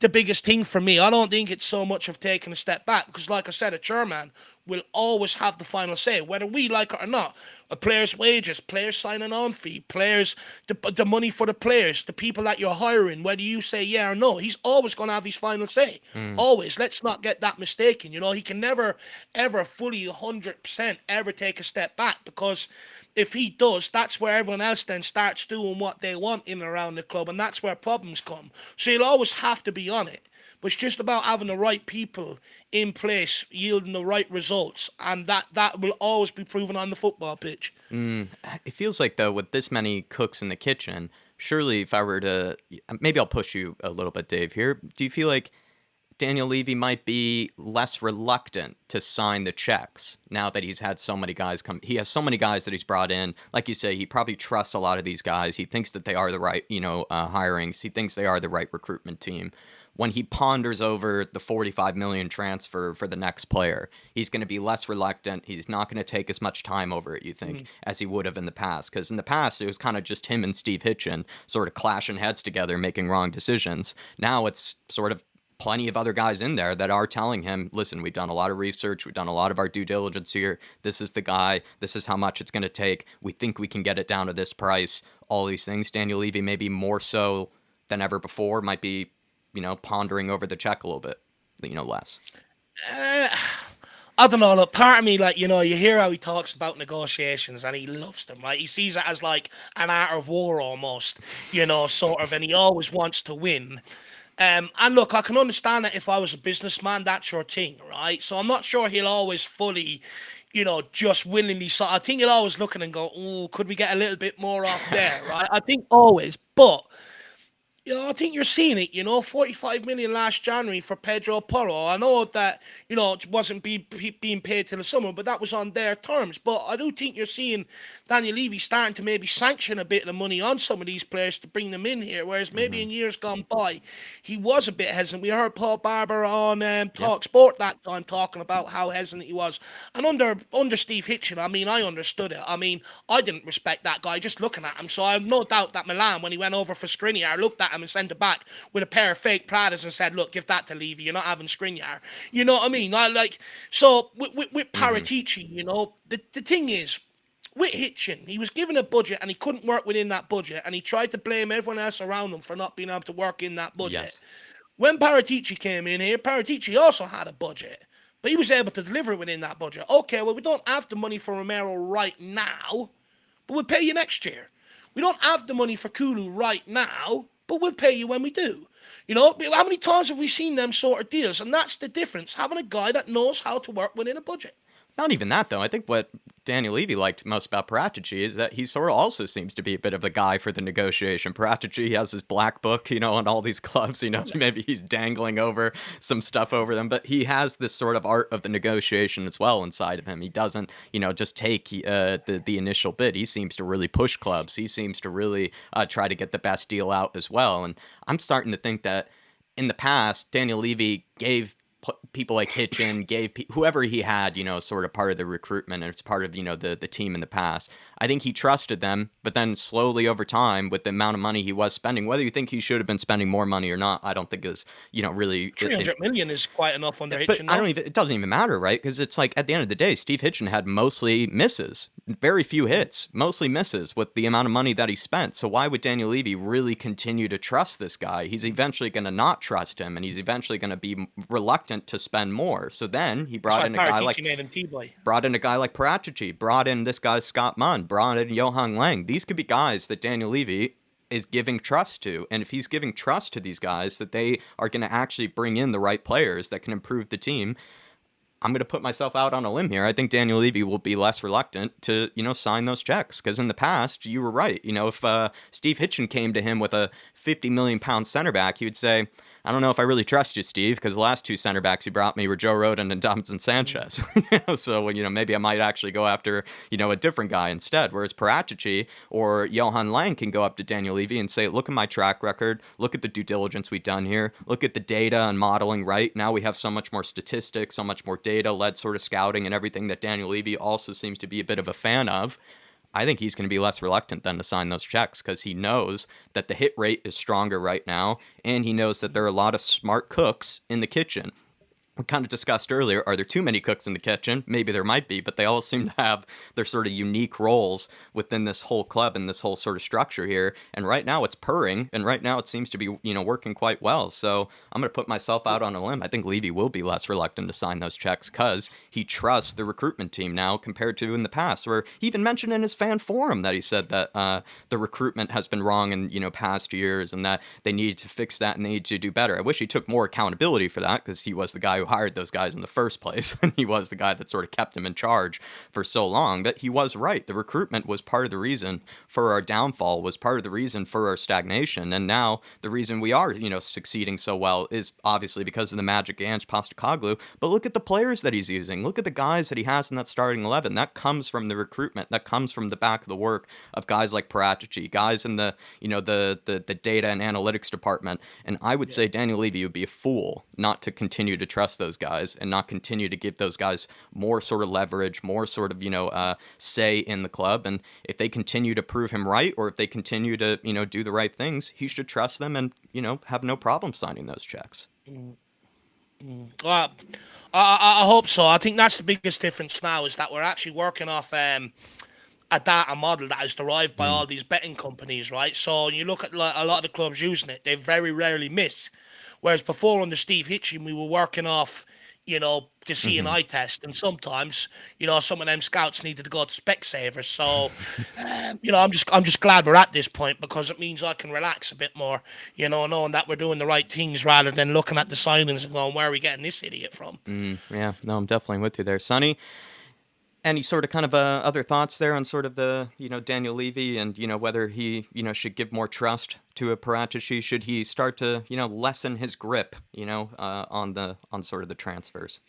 biggest thing for me. I don't think it's so much of taking a step back because, like I said, a chairman will always have the final say, whether we like it or not. A player's wages, players signing on fee, players, the money for the players, the people that you're hiring, whether you say yeah or no, he's always going to have his final say. Mm. Always. Let's not get that mistaken. He can never, ever fully 100% ever take a step back because if he does, that's where everyone else then starts doing what they want in and around the club, and that's where problems come. So he'll always have to be on it. But it's just about having the right people in place, yielding the right results, and that will always be proven on the football pitch. Mm. It feels like, though, with this many cooks in the kitchen, surely if I were to, maybe I'll push you a little bit, Dave, here. Do you feel like Daniel Levy might be less reluctant to sign the checks now that he's had so many guys come? He has so many guys that he's brought in. Like you say, he probably trusts a lot of these guys. He thinks that they are the right, hirings. He thinks they are the right recruitment team. When he ponders over the 45 million transfer for the next player, he's going to be less reluctant. He's not going to take as much time over it, you think, Mhm. as he would have in the past. Because in the past, it was kind of just him and Steve Hitchen sort of clashing heads together, making wrong decisions. Now it's sort of plenty of other guys in there that are telling him, listen, we've done a lot of research. We've done a lot of our due diligence here. This is the guy. This is how much it's going to take. We think we can get it down to this price. All these things. Daniel Levy, maybe more so than ever before, might be, pondering over the check a little bit, less. Uh, I don't know. Look, part of me, like, you hear how he talks about negotiations and he loves them, right? He sees it as like an art of war almost, sort of, and he always wants to win. And look, I can understand that if I was a businessman, that's your thing, right? So I'm not sure he'll always fully, just willingly. So I think he'll always look at it and go, "Oh, could we get a little bit more off there?" Right? I think always, but I think you're seeing it, 45 million last January for Pedro Porro. I know that, it wasn't being paid till the summer, but that was on their terms. But I do think you're seeing Daniel Levy starting to maybe sanction a bit of the money on some of these players to bring them in here, whereas maybe Mm-hmm. in years gone by, he was a bit hesitant. We heard Paul Barber on Yeah. Talk Sport that time talking about how hesitant he was. And under Steve Hitchen, I mean, I understood it. I mean, I didn't respect that guy just looking at him. So I have no doubt that Milan, when he went over for Skriniar, looked at him and sent it back with a pair of fake Pradas and said, "Look, give that to Levy. You're not having Skriniar." You know what I mean? So with Mm-hmm. Paratici, the thing is, with Hitchin, he was given a budget and he couldn't work within that budget, and he tried to blame everyone else around him for not being able to work in that budget. Yes. When Paratici came in here, Paratici also had a budget, but he was able to deliver within that budget. Okay, well, we don't have the money for Romero right now, but we'll pay you next year. We don't have the money for Kulu right now, but we'll pay you when we do. How many times have we seen them sort of deals? And that's the difference, having a guy that knows how to work within a budget. Not even that, though. I think what Daniel Levy liked most about Paratici is that he sort of also seems to be a bit of a guy for the negotiation. Paratici has his black book, on all these clubs, maybe he's dangling over some stuff over them, but he has this sort of art of the negotiation as well inside of him. He doesn't, just take the initial bid. He seems to really push clubs. He seems to really try to get the best deal out as well. And I'm starting to think that in the past, Daniel Levy gave people like Hitchin, gave whoever he had, sort of part of the recruitment, and it's part of, the team in the past. I think he trusted them, but then slowly over time, with the amount of money he was spending, whether you think he should have been spending more money or not, I don't think is, really. 300 million is quite enough under But Hitchin, I no? don't even. It doesn't even matter, right? Because it's like at the end of the day, Steve Hitchin had mostly misses, very few hits, mostly misses with the amount of money that he spent. So why would Daniel Levy really continue to trust this guy? He's eventually going to not trust him, and he's eventually going to be reluctant to spend more. So then he That's brought why in a guy like Paratici made him T-boy. Paratici, brought in this guy Scott Munn, brought in Johan Lang. These could be guys that Daniel Levy is giving trust to. And if he's giving trust to these guys that they are going to actually bring in the right players that can improve the team, I'm going to put myself out on a limb here. I think Daniel Levy will be less reluctant to, sign those checks. Because in the past, you were right. If Steve Hitchin came to him with a 50 million pound center back, he would say, I don't know if I really trust you, Steve, because the last two center backs you brought me were Joe Rodon and Davinson Sanchez. So, maybe I might actually go after, a different guy instead. Whereas Paratici or Johan Lang can go up to Daniel Levy and say, look at my track record. Look at the due diligence we've done here. Look at the data and modeling, right? Now we have so much more statistics, so much more data-led sort of scouting and everything that Daniel Levy also seems to be a bit of a fan of. I think he's going to be less reluctant then to sign those checks because he knows that the hit rate is stronger right now, and he knows that there are a lot of smart cooks in the kitchen. We kind of discussed earlier, are there too many cooks in the kitchen? Maybe there might be, but they all seem to have their sort of unique roles within this whole club and this whole sort of structure here. And right now it's purring, and right now it seems to be, working quite well. So I'm going to put myself out on a limb. I think Levy will be less reluctant to sign those checks because he trusts the recruitment team now compared to in the past, where he even mentioned in his fan forum that he said that the recruitment has been wrong in, past years and that they need to fix that and they need to do better. I wish he took more accountability for that because he was the guy who hired those guys in the first place, and he was the guy that sort of kept him in charge for so long. But he was right. The recruitment was part of the reason for our downfall, was part of the reason for our stagnation, and now the reason we are, succeeding so well is obviously because of the magic Ange Postecoglou. But look at the players that he's using. Look at the guys that he has in that starting 11. That comes from the recruitment. That comes from the back of the work of guys like Paratici, guys in the, the data and analytics department. And I would say Daniel Levy would be a fool not to continue to trust those guys and not continue to give those guys more sort of leverage, more sort of, say in the club. And if they continue to prove him right, or if they continue to, do the right things, he should trust them and, have no problem signing those checks. Well, I hope so. I think that's the biggest difference now is that we're actually working off a data model that is derived by all these betting companies, right? So you look at a lot of the clubs using it, they very rarely miss. Whereas before under Steve Hitchin, we were working off, the see and eye test, and sometimes, some of them scouts needed to go to Specsavers. So, I'm just glad we're at this point because it means I can relax a bit more, knowing that we're doing the right things rather than looking at the signings and going, where are we getting this idiot from? Yeah, no, I'm definitely with you there, Sonny. Any sort of kind of other thoughts there on sort of the, Daniel Levy and, whether he, should give more trust to a Paratici? Should he start to, lessen his grip, on sort of the transfers?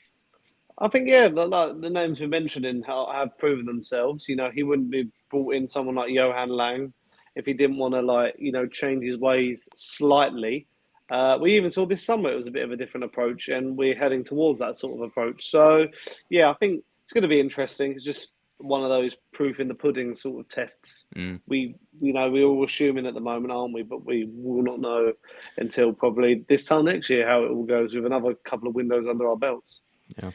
I think, the names we mentioned in have proven themselves. He wouldn't be brought in someone like Johan Lang if he didn't want to, change his ways slightly. We even saw this summer it was a bit of a different approach, and we're heading towards that sort of approach. So, yeah, I think it's going to be interesting. It's just one of those proof in the pudding sort of tests. We're all assuming at the moment, aren't we? But we will not know until probably this time next year how it all goes with another couple of windows under our belts. Yeah.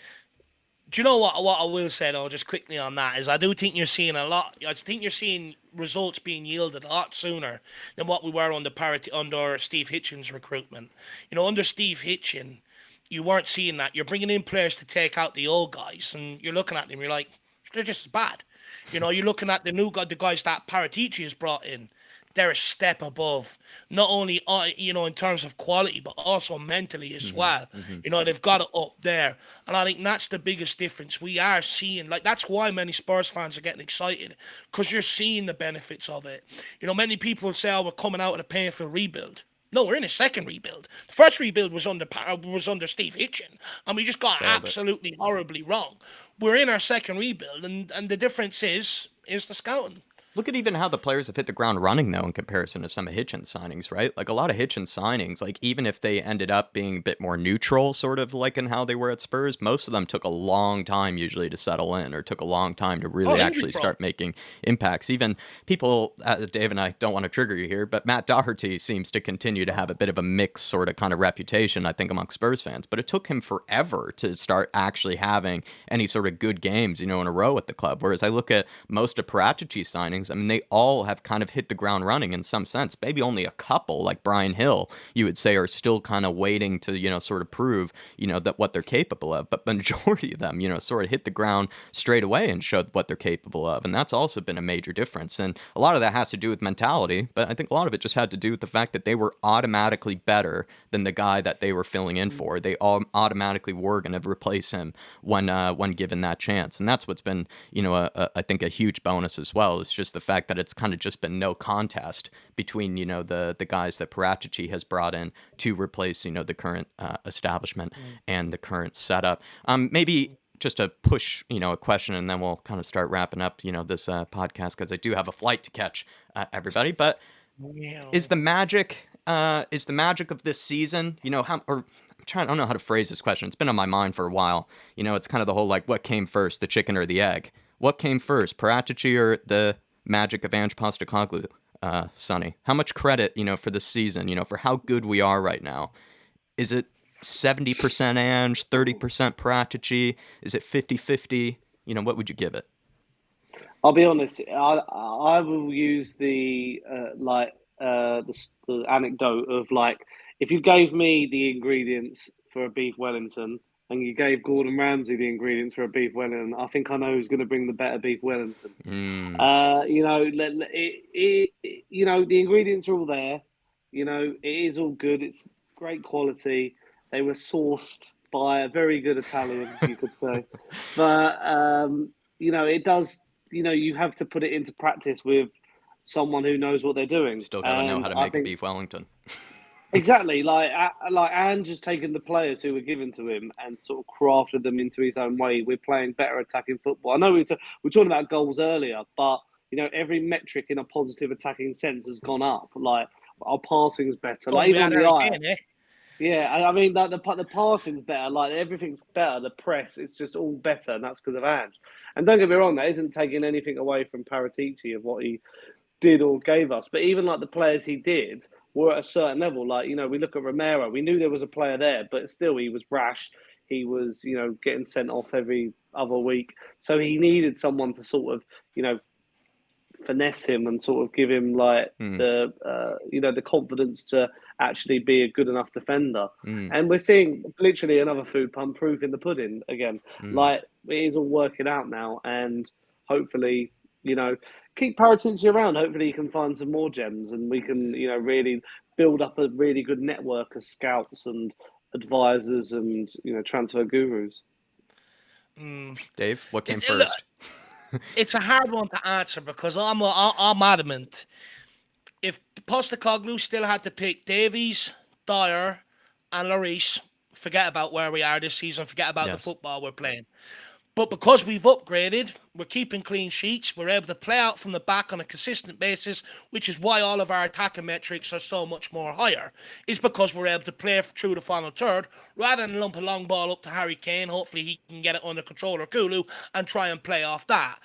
Do you know what I will say though, just quickly on that, is I do think you're seeing a lot. I think you're seeing results being yielded a lot sooner than what we were under Steve Hitchin's recruitment. Under Steve Hitchin, you weren't seeing that. You're bringing in players to take out the old guys, and you're looking at them, you're like, they're just as bad. You're looking at the guys that Paratici has brought in. They're a step above, not only in terms of quality, but also mentally as well. They've got it up there, and I think that's the biggest difference. We are seeing, that's why many Spurs fans are getting excited, because you're seeing the benefits of it. Many people say, "Oh, we're coming out of a painful rebuild." No, we're in a second rebuild. The first rebuild was under Steve Hitchin, and we just got absolutely horribly wrong. We're in our second rebuild, and the difference is the scouting. Look at even how the players have hit the ground running, though, in comparison to some of Hitchens' signings, right? Like a lot of Hitchens' signings, like even if they ended up being a bit more neutral, sort of like in how they were at Spurs, most of them took a long time usually to settle in, or took a long time to Oh, really injury actually prone. start making impacts. Even people, Dave and I don't want to trigger you here, but Matt Doherty seems to continue to have a bit of a mixed sort of kind of reputation, I think, among Spurs fans. But it took him forever to start actually having any sort of good games, in a row at the club. Whereas I look at most of Paratici signings, I mean, they all have kind of hit the ground running in some sense. Maybe only a couple, like Brian Hill, you would say, are still kind of waiting to, sort of prove, that what they're capable of. But majority of them, sort of hit the ground straight away and showed what they're capable of. And that's also been a major difference. And a lot of that has to do with mentality, but I think a lot of it just had to do with the fact that they were automatically better than the guy that they were filling in for. They all automatically were going to replace him when given that chance. And that's what's been, I think a huge bonus as well. It's just the fact that it's kind of just been no contest between, the guys that Paratici has brought in to replace, the current establishment and the current setup. Maybe just to push, a question, and then we'll kind of start wrapping up, this podcast, because I do have a flight to catch, everybody. But is the magic of this season, I don't know how to phrase this question. It's been on my mind for a while. It's kind of the whole, like, what came first, the chicken or the egg? What came first, Paratici or the magic of Ange Postecoglou, Sonny? How much credit, for this season, for how good we are right now? Is it 70% Ange, 30% Paratici? Is it 50-50? What would you give it? I'll be honest. I will use the anecdote of, like, if you gave me the ingredients for a beef Wellington and you gave Gordon Ramsay the ingredients for a beef Wellington, I think I know who's going to bring the better beef Wellington. Mm, The ingredients are all there. It is all good. It's great quality. They were sourced by a very good Italian, you could say, but it does. You have to put it into practice with someone who knows what they're doing, Still got to know and how to I make a think beef Wellington. exactly like Ange has taken the players who were given to him and sort of crafted them into his own way. We're playing better attacking football. I know we were talking about goals earlier, but every metric in a positive attacking sense has gone up. Like, our passing's better. Told Like, you we even on had the Harry eye. Kane, eh? Yeah, I mean, like, the passing's better. Like, everything's better. The press, it's just all better, and that's because of Ange. And don't get me wrong, that isn't taking anything away from Paratici of what he did or gave us. But even like the players he did were at a certain level. Like, we look at Romero. We knew there was a player there, but still he was rash. He was, getting sent off every other week. So he needed someone to sort of, finesse him and sort of give him, like, Mm, the confidence to actually be a good enough defender. mm, And we're seeing literally another food pump proof in the pudding again. mm. Like, it is all working out now, and hopefully, keep Paratici around. Hopefully, you can find some more gems, and we can, really build up a really good network of scouts and advisors and transfer gurus. Mm. Dave, what came Look, first? it's a hard one to answer because I'm adamant. If Postecoglou still had to pick Davies, Dyer, and Lloris, forget about where we are this season. Forget about the Yes. football we're playing. But because we've upgraded, we're keeping clean sheets, we're able to play out from the back on a consistent basis, which is why all of our attacking metrics are so much more higher. Is because we're able to play through the final third rather than lump a long ball up to Harry Kane. Hopefully he can get it under control, or Kulu, and try and play off that.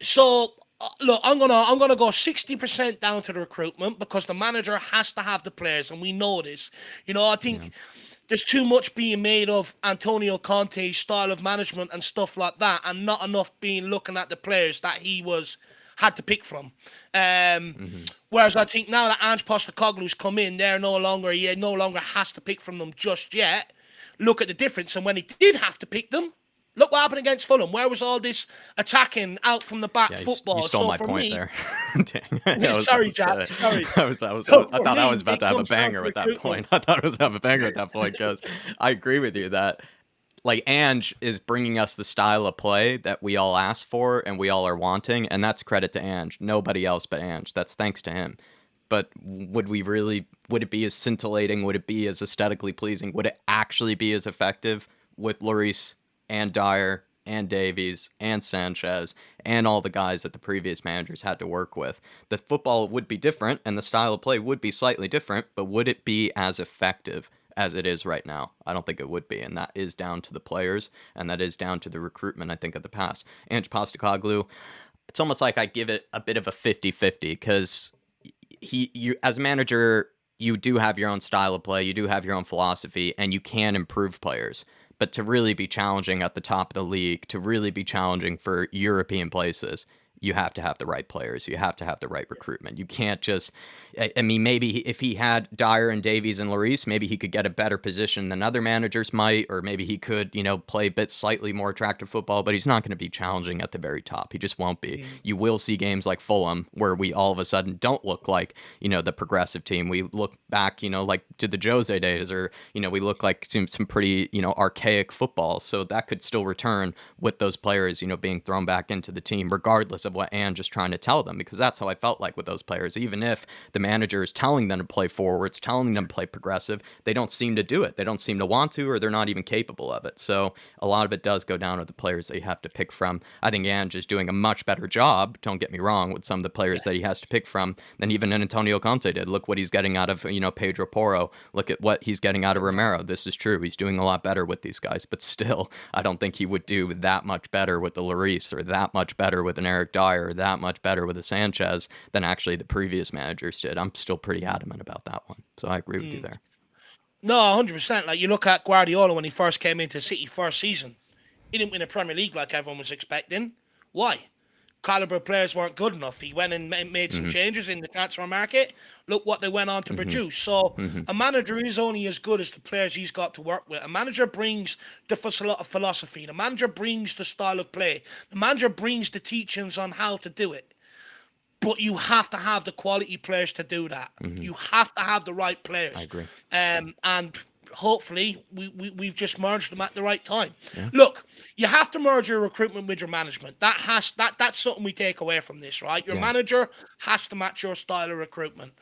So look, I'm gonna go 60% down to the recruitment because the manager has to have the players, and we know this. I Yeah. think there's too much being made of Antonio Conte's style of management and stuff like that, and not enough being looking at the players that he had to pick from. Hmm. Whereas I think now that Ange Postecoglou's come in, he no longer has to pick from them just yet. Look at the difference, and when he did have to pick them, look what happened against Fulham. Where was all this attacking out from the back Yeah, you football? stole So my for point me, there. Dang, sorry, Jack, sorry. I So for thought I was me, about it to have a comes down banger to with that recruitment. point. I thought I was have a banger at that point because I agree with you that, like, Ange is bringing us the style of play that we all asked for and we all are wanting, and that's credit to Ange. Nobody else but Ange. That's thanks to him. But would it be as scintillating? Would it be as aesthetically pleasing? Would it actually be as effective with Lloris and Dyer and Davies and Sanchez and all the guys that the previous managers had to work with, the football would be different and the style of play would be slightly different, but would it be as effective as it is right now? I don't think it would be, and that is down to the players, and that is down to the recruitment, I think, of the past. Ange Postecoglou, it's almost like I give it a bit of a 50-50 because you as a manager, you do have your own style of play, you do have your own philosophy, and you can improve players. But to really be challenging at the top of the league, to really be challenging for European places, you have to have the right players. You have to have the right recruitment. You can't just, I mean, maybe if he had Dyer and Davies and Lloris, maybe he could get a better position than other managers might, or maybe he could, play a bit slightly more attractive football, but he's not going to be challenging at the very top. He just won't be. You will see games like Fulham where we all of a sudden don't look like, the progressive team. We look back, like to the Jose days, or, we look like some pretty, archaic football. So that could still return with those players, being thrown back into the team, regardless of what Ange is trying to tell them, because that's how I felt like with those players. Even if the manager is telling them to play forwards, telling them to play progressive, they don't seem to do it. They don't seem to want to, or they're not even capable of it. So a lot of it does go down to the players that you have to pick from. I think Ange is doing a much better job, don't get me wrong, with some of the players that he has to pick from than even Antonio Conte did. Look what he's getting out of, Pedro Porro. Look at what he's getting out of Romero. This is true. He's doing a lot better with these guys, but still, I don't think he would do that much better with the Lloris, or that much better with an Eric Dyer, or that much better with a Sanchez than actually the previous managers did. I'm still pretty adamant about that one. So I agree with you there. No, 100%. Like, you look at Guardiola when he first came into City first season. He didn't win a Premier League like everyone was expecting. Why? Caliber players weren't good enough. He went and made some changes in the transfer market. Look what they went on to produce. So a manager is only as good as the players he's got to work with. A manager brings the philosophy. The manager brings the style of play. The manager brings the teachings on how to do it. But you have to have the quality players to do that. You have to have the right players. I agree. And hopefully we've just merged them at the right time. Yeah. Look, you have to merge your recruitment with your management. That's something we take away from this, right? Your manager has to match your style of recruitment.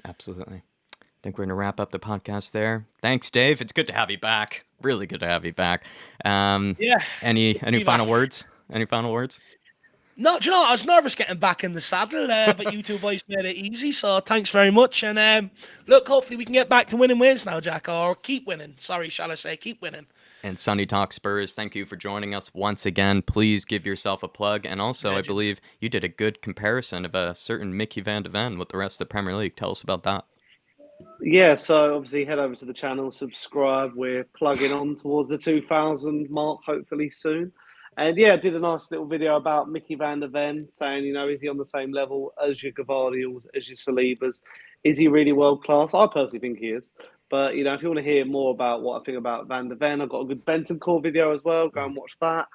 Absolutely. I think we're going to wrap up the podcast there. Thanks, Dave. It's good to have you back. Really good to have you back. Any final words? Any final words? No, do you know what? I was nervous getting back in the saddle, but you two boys made it easy, so thanks very much. And look, hopefully we can get back to winning ways now, Jack, or keep winning. Sorry, shall I say, keep winning. And Sonny Talk Spurs, thank you for joining us once again. Please give yourself a plug. And also, I believe you did a good comparison of a certain Mickey van de Ven with the rest of the Premier League. Tell us about that. Yeah, so obviously head over to the channel, subscribe. We're plugging on towards the 2,000 mark, hopefully soon. And yeah, I did a nice little video about Mickey van der Ven, saying, is he on the same level as your Gvardiol's, as your Salibas? Is he really world class? I personally think he is. But, if you want to hear more about what I think about Van der Ven, I've got a good Benton Core video as well. Go and watch that.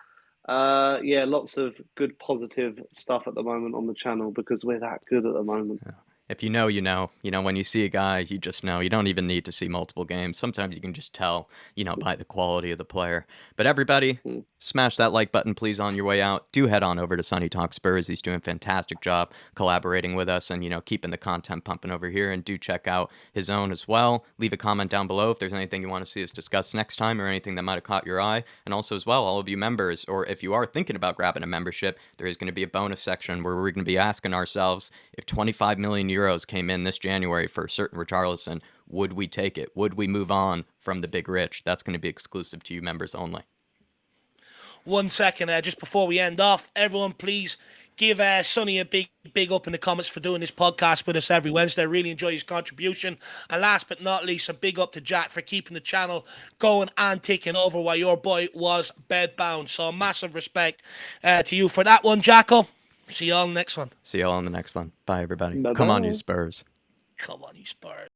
Yeah, lots of good positive stuff at the moment on the channel because we're that good at the moment. Yeah. If you know, you know. When you see a guy, you just know. You don't even need to see multiple games. Sometimes you can just tell, by the quality of the player. But everybody, smash that like button, please, on your way out. Do head on over to Sonny Talk Spurs. He's doing a fantastic job collaborating with us and, keeping the content pumping over here. And do check out his own as well. Leave a comment down below if there's anything you want to see us discuss next time or anything that might have caught your eye. And also as well, all of you members, or if you are thinking about grabbing a membership, there is going to be a bonus section where we're going to be asking ourselves if 25 million euros came in this January for a certain Richarlison, would we take it? Would we move on from the big rich? That's going to be exclusive to you members only. 1 second, just before we end off, everyone please give Sonny a big up in the comments for doing this podcast with us every Wednesday. I really enjoy his contribution. And last but not least, a big up to Jack for keeping the channel going and taking over while your boy was bedbound. So massive respect to you for that one, Jacko. See you all on the next one. See you all on the next one. Bye, everybody. Bye-bye. Come on, you Spurs. Come on, you Spurs.